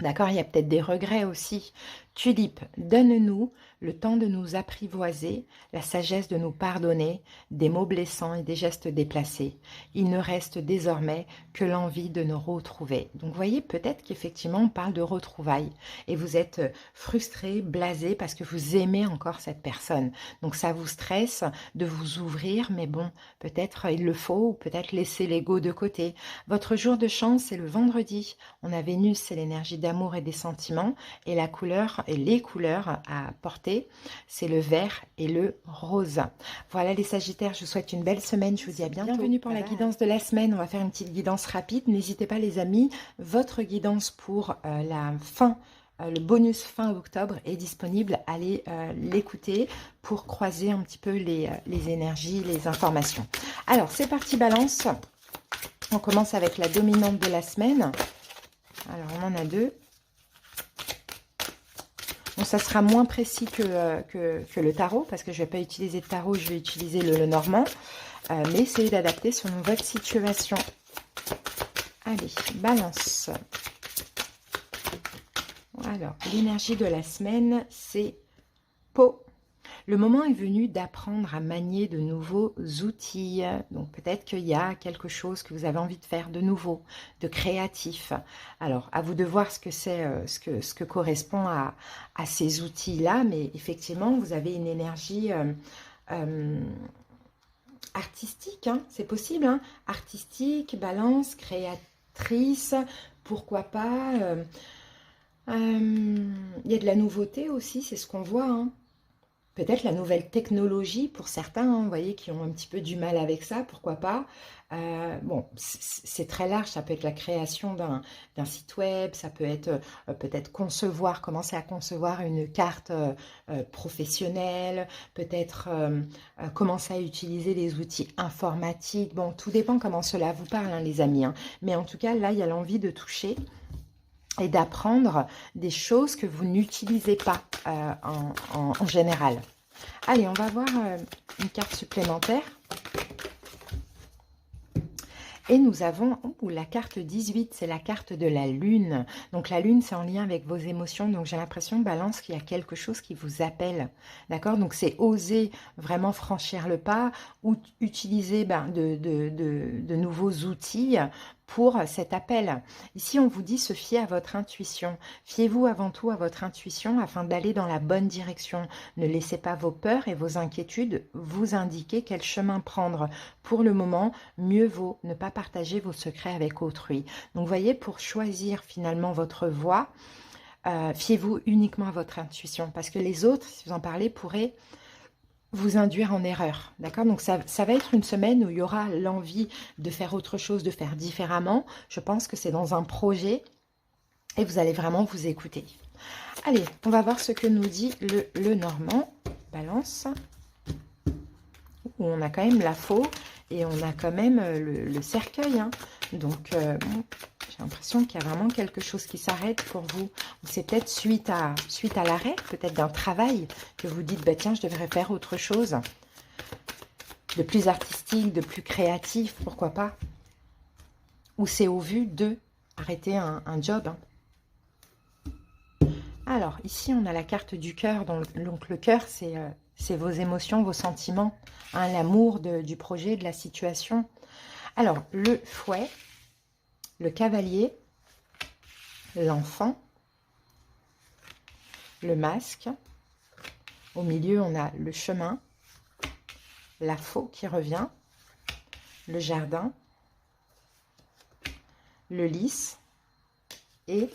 D'accord, il y a peut-être des regrets aussi. Tulipe, donne-nous le temps de nous apprivoiser, la sagesse de nous pardonner des mots blessants et des gestes déplacés. Il ne reste désormais que l'envie de nous retrouver. Donc, vous voyez, peut-être qu'effectivement, on parle de retrouvailles. Et vous êtes frustré, blasé, parce que vous aimez encore cette personne. Donc, ça vous stresse de vous ouvrir, mais bon, peut-être il le faut, ou peut-être laisser l'ego de côté. Votre jour de chance, c'est le vendredi. On a Vénus, c'est l'énergie d'amour et des sentiments, et la couleur et les couleurs à porter, c'est le vert et le rose. Voilà les Sagittaires, je vous souhaite une belle semaine, je vous dis à bientôt. Bienvenue pour la guidance de la semaine, on va faire une petite guidance rapide. N'hésitez pas les amis, votre guidance pour la fin, le bonus fin octobre est disponible, allez l'écouter pour croiser un petit peu les énergies, les informations. Alors c'est parti Balance, on commence avec la dominante de la semaine. Alors on en a deux. Bon, ça sera moins précis que le tarot, parce que je ne vais pas utiliser de tarot, je vais utiliser le normand. Mais essayez d'adapter selon votre situation. Allez, Balance. Alors, l'énergie de la semaine, c'est peau. Le moment est venu d'apprendre à manier de nouveaux outils. Donc peut-être qu'il y a quelque chose que vous avez envie de faire de nouveau, de créatif. Alors à vous de voir ce que c'est, ce que correspond à ces outils-là. Mais effectivement, vous avez une énergie artistique, hein, c'est possible, hein, artistique, Balance, créatrice, pourquoi pas. Il y a de la nouveauté aussi, c'est ce qu'on voit, hein. Peut-être la nouvelle technologie pour certains, hein, vous voyez, qui ont un petit peu du mal avec ça, pourquoi pas. Bon, c'est très large, ça peut être la création d'un site web, ça peut être peut-être commencer à concevoir une carte professionnelle, peut-être commencer à utiliser les outils informatiques. Bon, tout dépend comment cela vous parle, hein, les amis, hein. Mais en tout cas, là, il y a l'envie de toucher et d'apprendre des choses que vous n'utilisez pas en général. Allez, on va voir une carte supplémentaire. Et nous avons la carte 18, c'est la carte de la lune. Donc la lune, c'est en lien avec vos émotions. Donc j'ai l'impression, Balance, qu'il y a quelque chose qui vous appelle. D'accord? Donc c'est oser vraiment franchir le pas ou utiliser de nouveaux outils pour cet appel. Ici, on vous dit se fier à votre intuition. Fiez-vous avant tout à votre intuition afin d'aller dans la bonne direction. Ne laissez pas vos peurs et vos inquiétudes vous indiquer quel chemin prendre. Pour le moment, mieux vaut ne pas partager vos secrets avec autrui. Donc, vous voyez, pour choisir finalement votre voie, fiez-vous uniquement à votre intuition. Parce que les autres, si vous en parlez, pourraient vous induire en erreur, d'accord? Donc ça va être une semaine où il y aura l'envie de faire autre chose, de faire différemment. Je pense que c'est dans un projet et vous allez vraiment vous écouter. Allez, on va voir ce que nous dit le normand. Balance. où on a quand même la faux et on a quand même le cercueil. Hein. Donc, bon, j'ai l'impression qu'il y a vraiment quelque chose qui s'arrête pour vous. C'est peut-être suite à l'arrêt, peut-être d'un travail, que vous dites, bah, tiens, je devrais faire autre chose. De plus artistique, de plus créatif, pourquoi pas. Ou c'est au vu de arrêter un job. Hein. Alors, ici, on a la carte du cœur. Donc, le cœur, c'est vos émotions, vos sentiments, hein, l'amour du projet, de la situation. Alors, le fouet, le cavalier, l'enfant, le masque. Au milieu, on a le chemin, la faux qui revient, le jardin, le lys et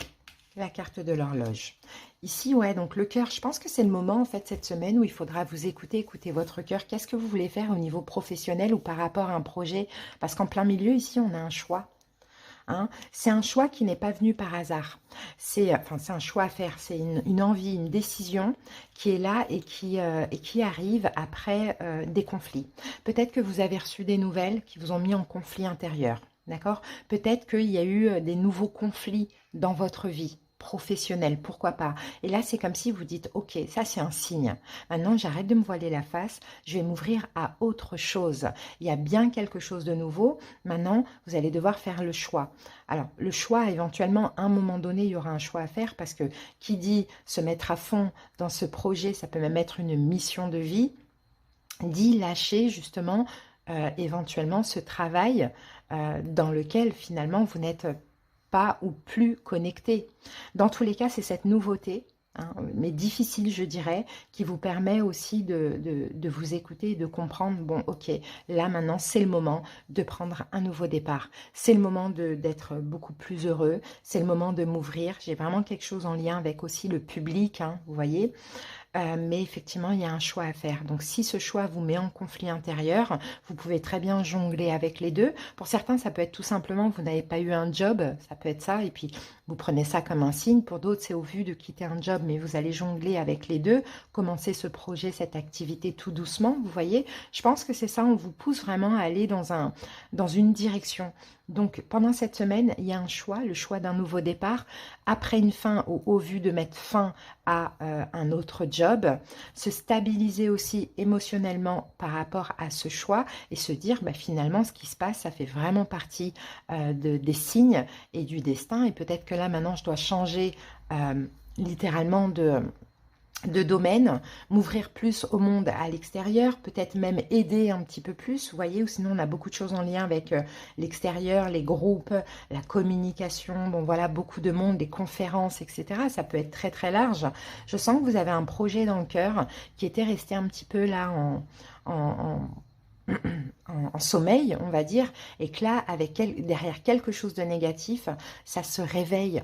la carte de l'horloge. Ici, ouais, donc le cœur, je pense que c'est le moment, en fait, cette semaine où il faudra vous écouter votre cœur. Qu'est-ce que vous voulez faire au niveau professionnel ou par rapport à un projet? Parce qu'en plein milieu, ici, on a un choix. Hein. C'est un choix qui n'est pas venu par hasard. C'est un choix à faire. C'est une envie, une décision qui est là et qui arrive après des conflits. Peut-être que vous avez reçu des nouvelles qui vous ont mis en conflit intérieur. D'accord? Peut-être qu'il y a eu des nouveaux conflits dans votre vie professionnelle, pourquoi pas. Et là, c'est comme si vous dites, ok, ça c'est un signe. Maintenant, j'arrête de me voiler la face, je vais m'ouvrir à autre chose. Il y a bien quelque chose de nouveau. Maintenant, vous allez devoir faire le choix. Alors, le choix, éventuellement, à un moment donné, il y aura un choix à faire parce que qui dit se mettre à fond dans ce projet, ça peut même être une mission de vie, dit lâcher justement éventuellement ce travail dans lequel finalement vous n'êtes pas ou plus connecté. Dans tous les cas, c'est cette nouveauté, hein, mais difficile je dirais, qui vous permet aussi de vous écouter et de comprendre, bon ok, là maintenant c'est le moment de prendre un nouveau départ. C'est le moment d'être beaucoup plus heureux, c'est le moment de m'ouvrir. J'ai vraiment quelque chose en lien avec aussi le public, hein, vous voyez. Mais effectivement, il y a un choix à faire. Donc, si ce choix vous met en conflit intérieur, vous pouvez très bien jongler avec les deux. Pour certains, ça peut être tout simplement, vous n'avez pas eu un job, ça peut être ça, et puis vous prenez ça comme un signe. Pour d'autres, c'est au vu de quitter un job, mais vous allez jongler avec les deux, commencer ce projet, cette activité tout doucement, vous voyez. Je pense que c'est ça, on vous pousse vraiment à aller dans une direction. Donc, pendant cette semaine, il y a un choix, le choix d'un nouveau départ, après une fin au vu de mettre fin à un autre job, se stabiliser aussi émotionnellement par rapport à ce choix et se dire, bah, finalement, ce qui se passe, ça fait vraiment partie des signes et du destin. Et peut-être que là, maintenant, je dois changer littéralement de domaine, m'ouvrir plus au monde à l'extérieur, peut-être même aider un petit peu plus, vous voyez, ou sinon on a beaucoup de choses en lien avec l'extérieur, les groupes, la communication, bon voilà, beaucoup de monde, des conférences, etc. Ça peut être très très large. Je sens que vous avez un projet dans le cœur qui était resté un petit peu là en sommeil, on va dire, et que là, derrière quelque chose de négatif, ça se réveille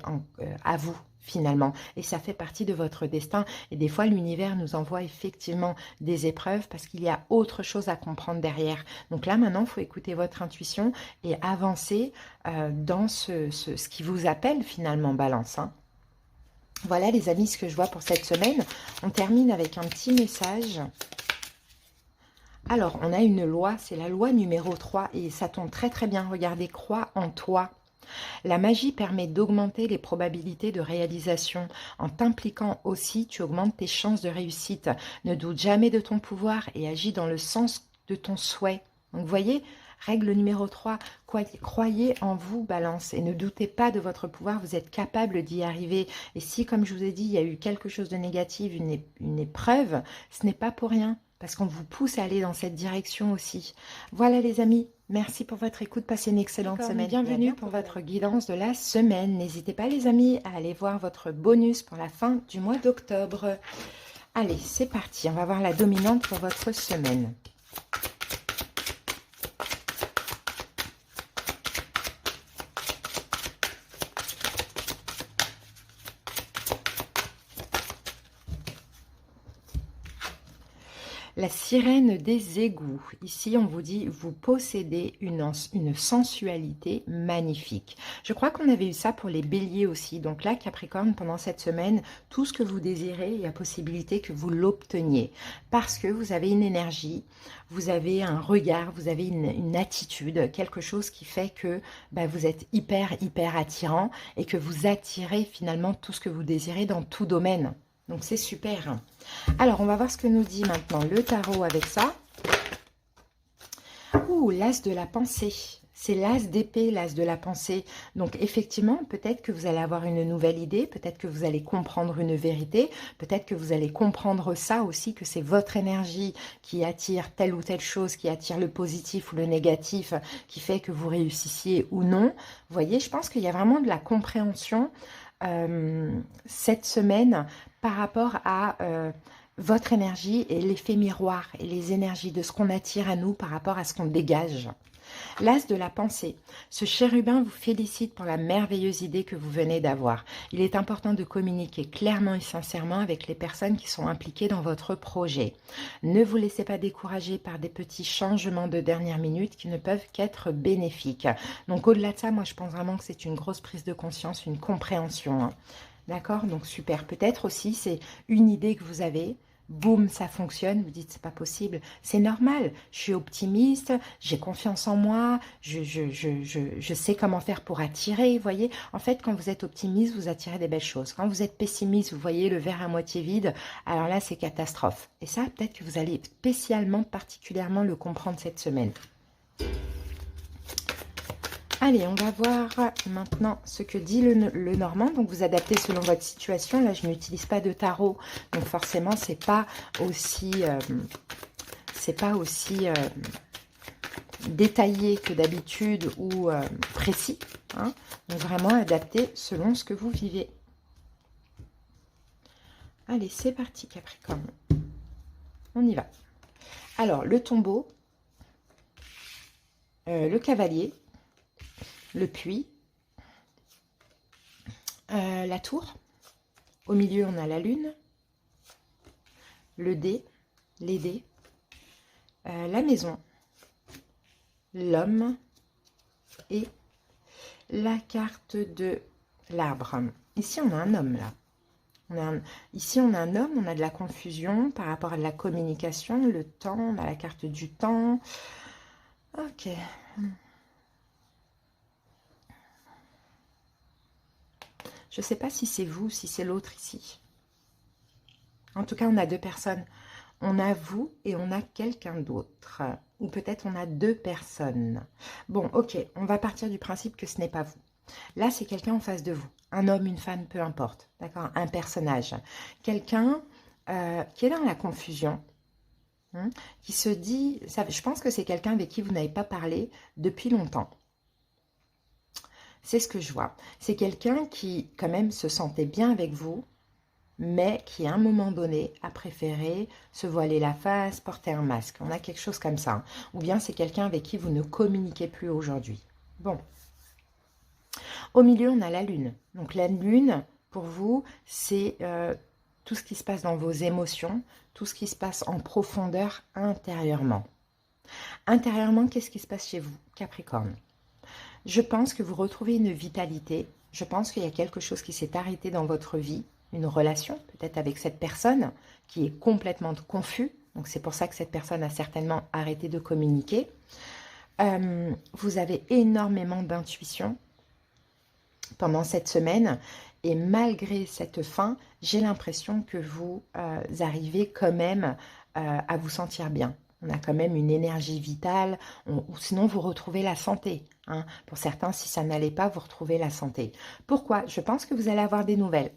à vous, finalement, et ça fait partie de votre destin. Et des fois, l'univers nous envoie effectivement des épreuves parce qu'il y a autre chose à comprendre derrière. Donc là, maintenant, il faut écouter votre intuition et avancer dans ce qui vous appelle finalement, Balance. Hein. Voilà, les amis, ce que je vois pour cette semaine. On termine avec un petit message. Alors, on a une loi, c'est la loi numéro 3 et ça tombe très très bien. Regardez, crois en toi. La magie permet d'augmenter les probabilités de réalisation. En t'impliquant aussi, tu augmentes tes chances de réussite. Ne doute jamais de ton pouvoir et agis dans le sens de ton souhait. Donc, vous voyez, règle numéro 3, croyez en vous, Balance, et ne doutez pas de votre pouvoir, vous êtes capable d'y arriver. Et si, comme je vous ai dit, il y a eu quelque chose de négatif, une épreuve, ce n'est pas pour rien, parce qu'on vous pousse à aller dans cette direction aussi. Voilà les amis, merci pour votre écoute, passez une excellente semaine. Bienvenue pour votre guidance de la semaine. N'hésitez pas les amis à aller voir votre bonus pour la fin du mois d'octobre. Allez, c'est parti, on va voir la dominante pour votre semaine. La sirène des égouts. Ici, on vous dit, vous possédez une sensualité magnifique. Je crois qu'on avait eu ça pour les béliers aussi. Donc là, Capricorne, pendant cette semaine, tout ce que vous désirez, il y a possibilité que vous l'obteniez. Parce que vous avez une énergie, vous avez un regard, vous avez une attitude, quelque chose qui fait que bah, vous êtes hyper attirant et que vous attirez finalement tout ce que vous désirez dans tout domaine. Donc c'est super. Alors, on va voir ce que nous dit maintenant le tarot avec ça. Ouh, l'as de la pensée. C'est l'as d'épée, l'as de la pensée. Donc, effectivement, peut-être que vous allez avoir une nouvelle idée, peut-être que vous allez comprendre une vérité, peut-être que vous allez comprendre ça aussi, que c'est votre énergie qui attire telle ou telle chose, qui attire le positif ou le négatif, qui fait que vous réussissiez ou non. Vous voyez, je pense qu'il y a vraiment de la compréhension cette semaine par rapport à votre énergie et l'effet miroir et les énergies de ce qu'on attire à nous par rapport à ce qu'on dégage. L'as de la pensée. Ce chérubin vous félicite pour la merveilleuse idée que vous venez d'avoir. Il est important de communiquer clairement et sincèrement avec les personnes qui sont impliquées dans votre projet. Ne vous laissez pas décourager par des petits changements de dernière minute qui ne peuvent qu'être bénéfiques. Donc au-delà de ça, moi je pense vraiment que c'est une grosse prise de conscience, une compréhension. Hein. D'accord? Donc super. Peut-être aussi c'est une idée que vous avez. Boum, ça fonctionne, vous dites c'est pas possible, c'est normal, je suis optimiste, j'ai confiance en moi, je sais comment faire pour attirer, vous voyez. En fait, quand vous êtes optimiste, vous attirez des belles choses. Quand vous êtes pessimiste, vous voyez le verre à moitié vide, alors là, c'est catastrophe. Et ça, peut-être que vous allez spécialement, particulièrement le comprendre cette semaine. Allez, on va voir maintenant ce que dit le Normand. Donc, vous adaptez selon votre situation. Là, je n'utilise pas de tarot. Donc, forcément, c'est pas aussi détaillé que d'habitude ou précis. Hein. Donc, vraiment adapté selon ce que vous vivez. Allez, c'est parti, Capricorne. On y va. Alors, le tombeau, le cavalier, le puits, la tour, au milieu on a la lune, le dé, les dés, la maison, l'homme et la carte de l'arbre. Ici on a un homme là. Ici on a un homme, on a de la confusion par rapport à la communication, le temps, on a la carte du temps. Ok. Je ne sais pas si c'est vous, si c'est l'autre ici. En tout cas, on a deux personnes. On a vous et on a quelqu'un d'autre. Ou peut-être on a deux personnes. Bon, ok, on va partir du principe que ce n'est pas vous. Là, c'est quelqu'un en face de vous. Un homme, une femme, peu importe. D'accord? Un personnage. Quelqu'un qui est dans la confusion. Hein, qui se dit... je pense que c'est quelqu'un avec qui vous n'avez pas parlé depuis longtemps. C'est ce que je vois. C'est quelqu'un qui, quand même, se sentait bien avec vous, mais qui, à un moment donné, a préféré se voiler la face, porter un masque. On a quelque chose comme ça. Hein. Ou bien c'est quelqu'un avec qui vous ne communiquez plus aujourd'hui. Bon. Au milieu, on a la lune. Donc, la lune, pour vous, c'est tout ce qui se passe dans vos émotions, tout ce qui se passe en profondeur intérieurement. Intérieurement, qu'est-ce qui se passe chez vous, Capricorne? Je pense que vous retrouvez une vitalité. Je pense qu'il y a quelque chose qui s'est arrêté dans votre vie, une relation, peut-être avec cette personne qui est complètement confus. Donc, c'est pour ça que cette personne a certainement arrêté de communiquer. Vous avez énormément d'intuition pendant cette semaine. Et malgré cette fin, j'ai l'impression que vous arrivez quand même à vous sentir bien. On a quand même une énergie vitale, ou sinon vous retrouvez la santé. Hein. Pour certains, si ça n'allait pas, vous retrouvez la santé. Pourquoi? Je pense que vous allez avoir des nouvelles.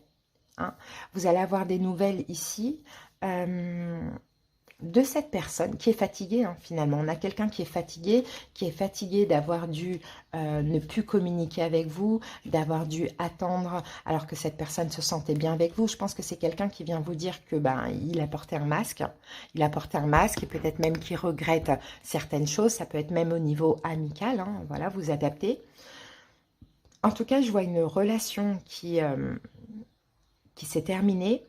Hein. Vous allez avoir des nouvelles ici de cette personne qui est fatiguée, hein, finalement. On a quelqu'un qui est fatigué d'avoir dû ne plus communiquer avec vous, d'avoir dû attendre alors que cette personne se sentait bien avec vous. Je pense que c'est quelqu'un qui vient vous dire que il a porté un masque. Il a porté un masque et peut-être même qu'il regrette certaines choses. Ça peut être même au niveau amical. Hein, voilà, vous adaptez. En tout cas, je vois une relation qui s'est terminée.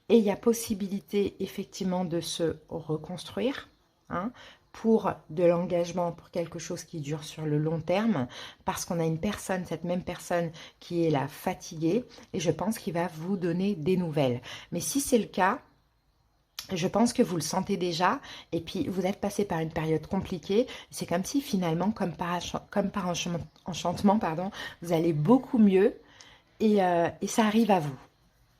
Et il y a possibilité effectivement de se reconstruire, hein, pour de l'engagement, pour quelque chose qui dure sur le long terme, parce qu'on a une personne, cette même personne qui est là fatiguée, et je pense qu'il va vous donner des nouvelles. Mais si c'est le cas, je pense que vous le sentez déjà, et puis vous êtes passé par une période compliquée. C'est comme si finalement, comme par enchantement, pardon, vous allez beaucoup mieux, et ça arrive à vous,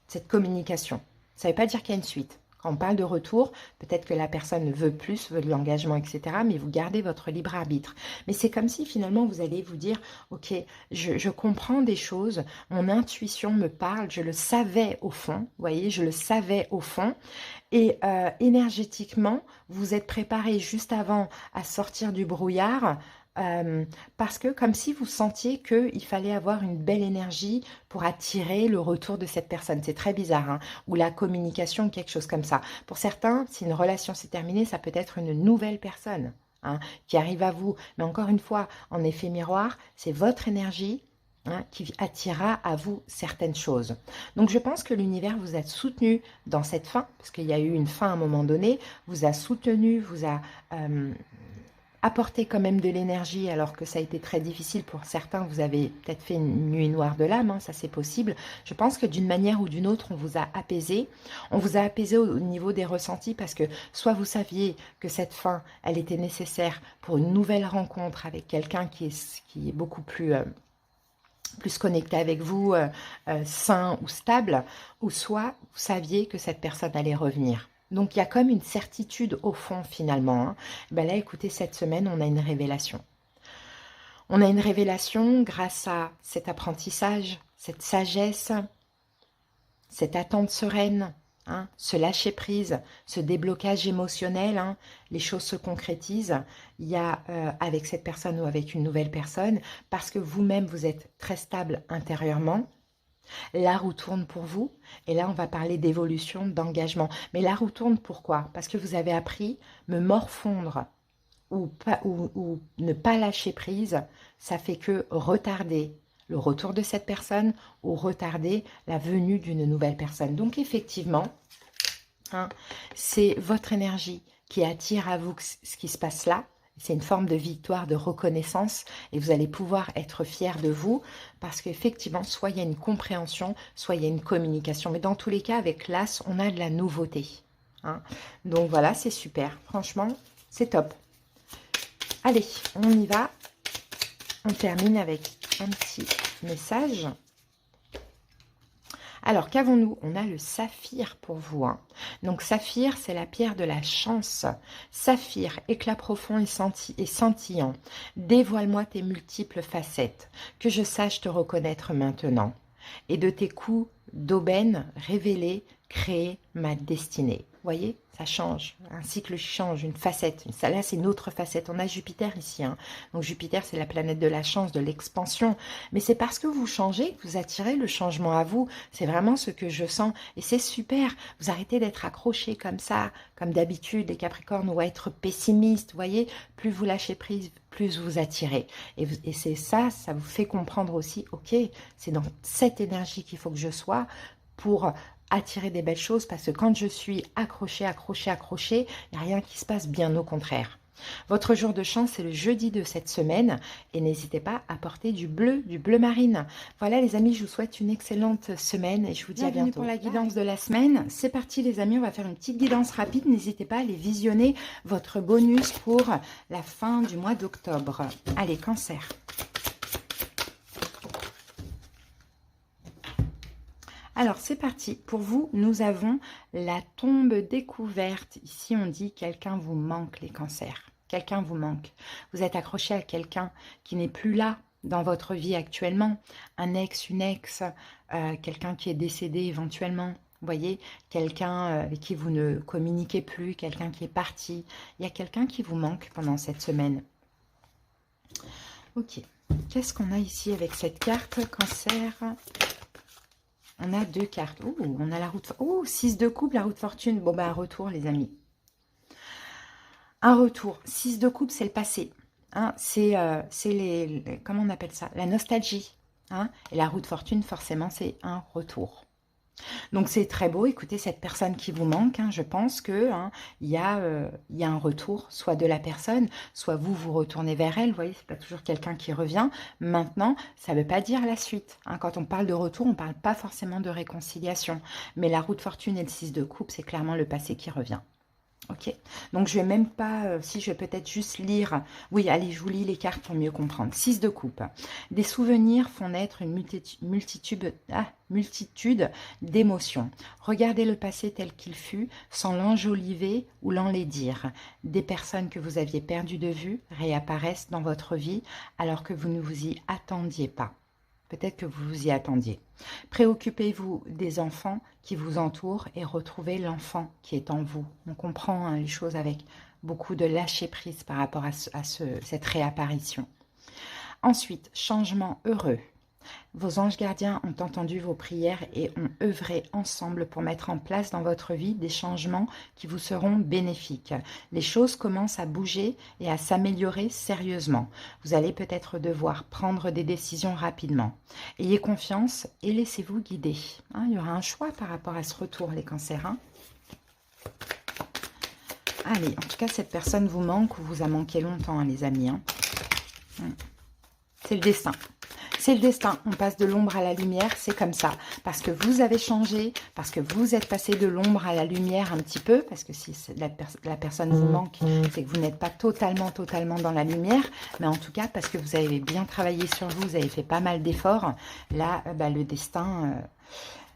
cette communication. Ça ne veut pas dire qu'il y a une suite. Quand on parle de retour, peut-être que la personne veut plus, veut de l'engagement, etc. Mais vous gardez votre libre arbitre. Mais c'est comme si finalement vous allez vous dire, ok, je comprends des choses, mon intuition me parle, je le savais au fond, vous voyez, je le savais au fond. Et énergétiquement, vous êtes préparé juste avant à sortir du brouillard, parce que comme si vous sentiez qu'il fallait avoir une belle énergie pour attirer le retour de cette personne. C'est très bizarre, hein, ou la communication, quelque chose comme ça. Pour certains, si une relation s'est terminée, ça peut être une nouvelle personne, hein, qui arrive à vous. Mais encore une fois, en effet miroir, c'est votre énergie, hein, qui attirera à vous certaines choses. Donc je pense que l'univers vous a soutenu dans cette fin, parce qu'il y a eu une fin à un moment donné, vous a soutenu, vous a apporté quand même de l'énergie, alors que ça a été très difficile pour certains. Vous avez peut-être fait une nuit noire de l'âme, hein, ça c'est possible. Je pense que d'une manière ou d'une autre, on vous a apaisé. On vous a apaisé au niveau des ressentis, parce que soit vous saviez que cette fin, elle était nécessaire pour une nouvelle rencontre avec quelqu'un qui est beaucoup plus connecté avec vous, sain ou stable, ou soit vous saviez que cette personne allait revenir. Donc il y a comme une certitude au fond finalement, hein. Ben là, écoutez, cette semaine, on a une révélation. On a une révélation grâce à cet apprentissage, cette sagesse, cette attente sereine, hein, ce lâcher-prise, ce déblocage émotionnel, hein, les choses se concrétisent. Il y a avec cette personne ou avec une nouvelle personne, parce que vous-même, vous êtes très stable intérieurement. La roue tourne pour vous, et là on va parler d'évolution, d'engagement. Mais la roue tourne pourquoi? Parce que vous avez appris me morfondre ou ne pas lâcher prise, ça fait que retarder le retour de cette personne ou retarder la venue d'une nouvelle personne. Donc effectivement, hein, c'est votre énergie qui attire à vous ce qui se passe là. C'est une forme de victoire, de reconnaissance, et vous allez pouvoir être fiers de vous, parce qu'effectivement, soit il y a une compréhension, soit il y a une communication. Mais dans tous les cas, avec l'As, on a de la nouveauté, hein. Donc voilà, c'est super. Franchement, c'est top. Allez, on y va. On termine avec un petit message. Alors, qu'avons-nous? On a le saphir pour vous, hein. Donc, saphir, c'est la pierre de la chance. Saphir, éclat profond et scintillant. Dévoile-moi tes multiples facettes, que je sache te reconnaître maintenant. Et de tes coups d'aubaine révélés, créer ma destinée. Vous voyez, ça change, un cycle change, une facette. Ça, là, c'est une autre facette. On a Jupiter ici, hein. Donc Jupiter, c'est la planète de la chance, de l'expansion. Mais c'est parce que vous changez que vous attirez le changement à vous. C'est vraiment ce que je sens. Et c'est super. Vous arrêtez d'être accroché comme ça, comme d'habitude, les Capricornes, ou à être pessimiste. Vous voyez, plus vous lâchez prise, plus vous attirez. Et c'est ça, ça vous fait comprendre aussi, ok, c'est dans cette énergie qu'il faut que je sois pour attirer des belles choses, parce que quand je suis accrochée, il n'y a rien qui se passe, bien au contraire. Votre jour de chance, c'est le jeudi de cette semaine, et n'hésitez pas à porter du bleu marine. Voilà les amis, je vous souhaite une excellente semaine, et je vous dis à bientôt. Pour la guidance de la semaine. C'est parti les amis, on va faire une petite guidance rapide. N'hésitez pas à aller visionner votre bonus pour la fin du mois d'octobre. Allez, Cancer. Alors, c'est parti. Pour vous, nous avons la tombe découverte. Ici, on dit quelqu'un vous manque, les cancers. Quelqu'un vous manque. Vous êtes accroché à quelqu'un qui n'est plus là dans votre vie actuellement. Un ex, une ex, quelqu'un qui est décédé éventuellement. Vous voyez, quelqu'un avec qui vous ne communiquez plus, quelqu'un qui est parti. Il y a quelqu'un qui vous manque pendant cette semaine. Ok. Qu'est-ce qu'on a ici avec cette carte, Cancer ? On a deux cartes. Oh, on a la route... Oh, 6 de coupe, la route fortune. Bon, ben, un retour, les amis. Un retour. 6 de coupe, c'est le passé. Hein, c'est comment on appelle ça? La nostalgie. Hein, et la route fortune, forcément, c'est un retour. Donc c'est très beau, écoutez, cette personne qui vous manque, hein, je pense que il y a un retour, soit de la personne, soit vous vous retournez vers elle, vous voyez, c'est pas toujours quelqu'un qui revient. Maintenant, ça ne veut pas dire la suite, hein. Quand on parle de retour, on ne parle pas forcément de réconciliation, mais la roue de fortune et le 6 de coupe, c'est clairement le passé qui revient. Ok, donc je vais même pas, si je vais peut-être juste lire, oui, allez, je vous lis les cartes pour mieux comprendre. 6 de coupe. Des souvenirs font naître une multitude d'émotions. Regardez le passé tel qu'il fut, sans l'enjoliver ou l'enlaidir. Des personnes que vous aviez perdues de vue réapparaissent dans votre vie alors que vous ne vous y attendiez pas. Peut-être que vous vous y attendiez. Préoccupez-vous des enfants qui vous entourent et retrouvez l'enfant qui est en vous. On comprend, hein, les choses avec beaucoup de lâcher-prise par rapport à cette réapparition. Ensuite, changement heureux. Vos anges gardiens ont entendu vos prières et ont œuvré ensemble pour mettre en place dans votre vie des changements qui vous seront bénéfiques. Les choses commencent à bouger et à s'améliorer sérieusement. Vous allez peut-être devoir prendre des décisions rapidement. Ayez confiance et laissez-vous guider. Hein, il y aura un choix par rapport à ce retour, les cancers. Hein. Allez, en tout cas, cette personne vous manque ou vous a manqué longtemps, hein, les amis. Hein. C'est le destin. C'est le destin, on passe de l'ombre à la lumière, c'est comme ça. Parce que vous avez changé, parce que vous êtes passé de l'ombre à la lumière un petit peu, parce que si la personne vous manque, c'est que vous n'êtes pas totalement dans la lumière, mais en tout cas, parce que vous avez bien travaillé sur vous, vous avez fait pas mal d'efforts, là,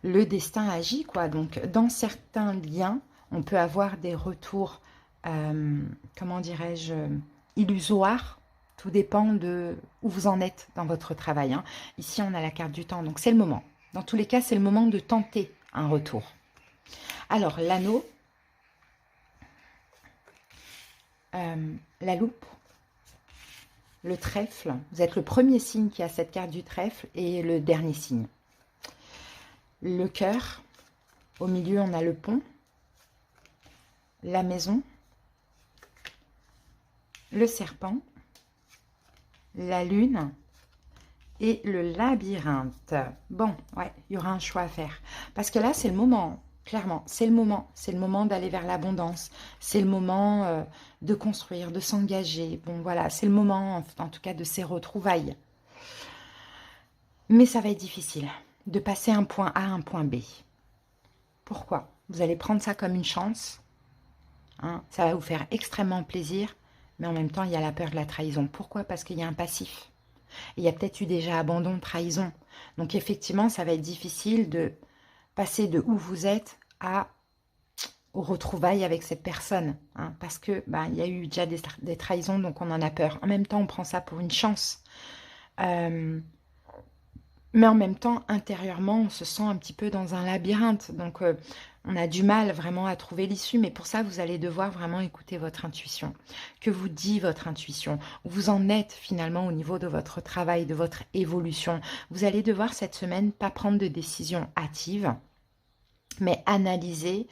le destin agit, quoi. Donc, dans certains liens, on peut avoir des retours, comment dirais-je, illusoires. Tout dépend de où vous en êtes dans votre travail. Hein. Ici, on a la carte du temps, donc c'est le moment. Dans tous les cas, c'est le moment de tenter un retour. Alors, l'anneau, la loupe, le trèfle. Vous êtes le premier signe qui a cette carte du trèfle et le dernier signe. Le cœur, au milieu, on a le pont, la maison, le serpent, la lune et le labyrinthe. Bon, ouais, il y aura un choix à faire. Parce que là, c'est le moment, clairement, c'est le moment. C'est le moment d'aller vers l'abondance. C'est le moment de construire, de s'engager. Bon, voilà, c'est le moment, en tout cas, de ces retrouvailles. Mais ça va être difficile de passer un point A à un point B. Pourquoi? Vous allez prendre ça comme une chance. Hein, ça va vous faire extrêmement plaisir. Mais en même temps, il y a la peur de la trahison. Pourquoi? Parce qu'il y a un passif. Il y a peut-être eu déjà abandon, trahison. Donc effectivement, ça va être difficile de passer de où vous êtes aux retrouvailles avec cette personne. Hein, parce que il y a eu déjà des trahisons, donc on en a peur. En même temps, on prend ça pour une chance. Mais en même temps, intérieurement, on se sent un petit peu dans un labyrinthe. Donc, on a du mal vraiment à trouver l'issue. Mais pour ça, vous allez devoir vraiment écouter votre intuition. Que vous dit votre intuition? Où vous en êtes finalement au niveau de votre travail, de votre évolution? Vous allez devoir cette semaine pas prendre de décision hâtive, mais analyser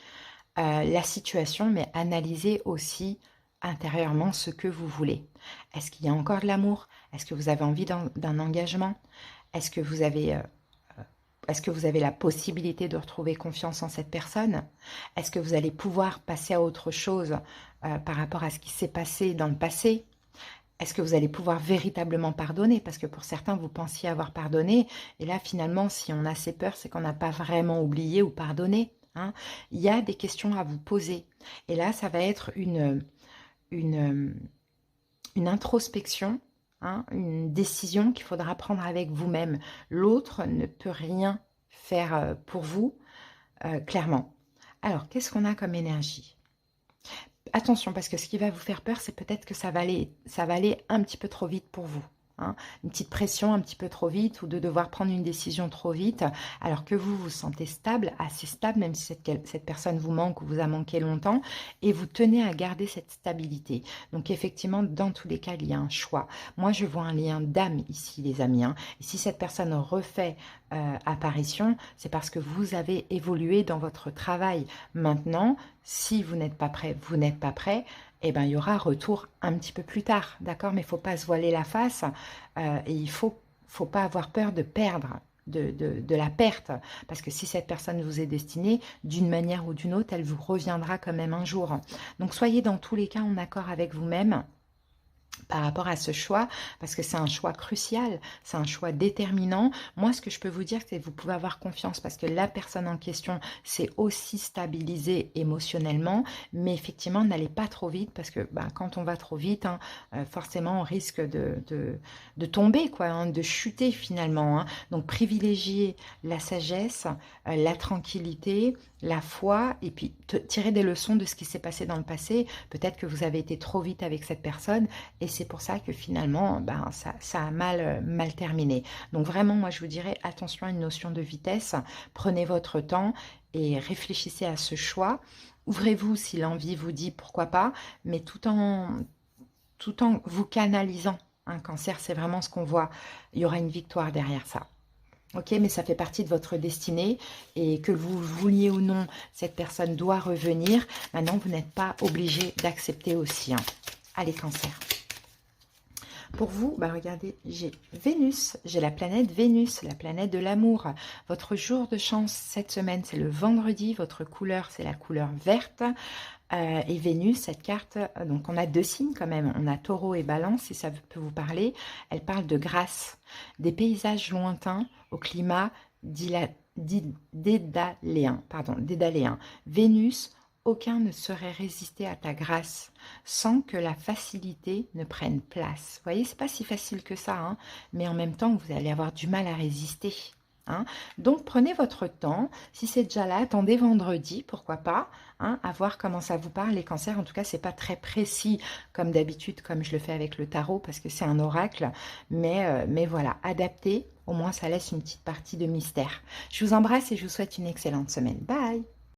la situation, mais analyser aussi intérieurement ce que vous voulez. Est-ce qu'il y a encore de l'amour? Est-ce que vous avez envie d'un engagement? Est-ce que vous avez la possibilité de retrouver confiance en cette personne? Est-ce que vous allez pouvoir passer à autre chose par rapport à ce qui s'est passé dans le passé? Est-ce que vous allez pouvoir véritablement pardonner? Parce que pour certains, vous pensiez avoir pardonné. Et là, finalement, si on a ces peurs, c'est qu'on n'a pas vraiment oublié ou pardonné. Hein. Il y a des questions à vous poser. Et là, ça va être une introspection. Hein, une décision qu'il faudra prendre avec vous-même. L'autre ne peut rien faire pour vous, clairement. Alors, qu'est-ce qu'on a comme énergie? Attention, parce que ce qui va vous faire peur, c'est peut-être que ça va aller un petit peu trop vite pour vous. Hein, une petite pression un petit peu trop vite ou de devoir prendre une décision trop vite, alors que vous vous sentez stable, assez stable, même si cette personne vous manque ou vous a manqué longtemps, et vous tenez à garder cette stabilité. Donc effectivement, dans tous les cas, il y a un choix. Moi, je vois un lien d'âme ici, les amis. Hein, et si cette personne refait apparition, c'est parce que vous avez évolué dans votre travail. Maintenant, si vous n'êtes pas prêt, vous n'êtes pas prêt, eh ben, il y aura retour un petit peu plus tard, d'accord? Mais il ne faut pas se voiler la face et il ne faut pas avoir peur de perdre. de la perte. Parce que si cette personne vous est destinée, d'une manière ou d'une autre, elle vous reviendra quand même un jour. Donc soyez dans tous les cas en accord avec vous-même par rapport à ce choix, parce que c'est un choix crucial, c'est un choix déterminant. Moi, ce que je peux vous dire, c'est que vous pouvez avoir confiance, parce que la personne en question s'est aussi stabilisée émotionnellement, mais effectivement, n'allez pas trop vite, parce que quand on va trop vite, hein, forcément, on risque de tomber, quoi, hein, de chuter finalement. Hein. Donc, privilégiez la sagesse, la tranquillité, la foi, et puis tirer des leçons de ce qui s'est passé dans le passé. Peut-être que vous avez été trop vite avec cette personne, et c'est pour ça que finalement, ça a mal terminé. Donc vraiment, moi, je vous dirais, attention à une notion de vitesse. Prenez votre temps et réfléchissez à ce choix. Ouvrez-vous si l'envie vous dit pourquoi pas, mais tout en vous canalisant. Un cancer, c'est vraiment ce qu'on voit. Il y aura une victoire derrière ça. Ok, mais ça fait partie de votre destinée, et que vous le vouliez ou non, cette personne doit revenir. Maintenant, vous n'êtes pas obligé d'accepter aussi. Hein. Allez, cancer. Pour vous, regardez, j'ai Vénus, j'ai la planète Vénus, la planète de l'amour. Votre jour de chance cette semaine, c'est le vendredi. Votre couleur, c'est la couleur verte. Et Vénus, cette carte, donc on a 2 signes quand même. On a Taureau et Balance, si ça peut vous parler. Elle parle de grâce, des paysages lointains au climat dédaléen. Vénus, aucun ne saurait résister à ta grâce sans que la facilité ne prenne place. Vous voyez, c'est pas si facile que ça, hein, mais en même temps, vous allez avoir du mal à résister. Hein. Donc, prenez votre temps. Si c'est déjà là, attendez vendredi, pourquoi pas, hein, à voir comment ça vous parle, les cancers. En tout cas, c'est pas très précis comme d'habitude, comme je le fais avec le tarot, parce que c'est un oracle. Mais voilà, adaptez. Au moins, ça laisse une petite partie de mystère. Je vous embrasse et je vous souhaite une excellente semaine. Bye!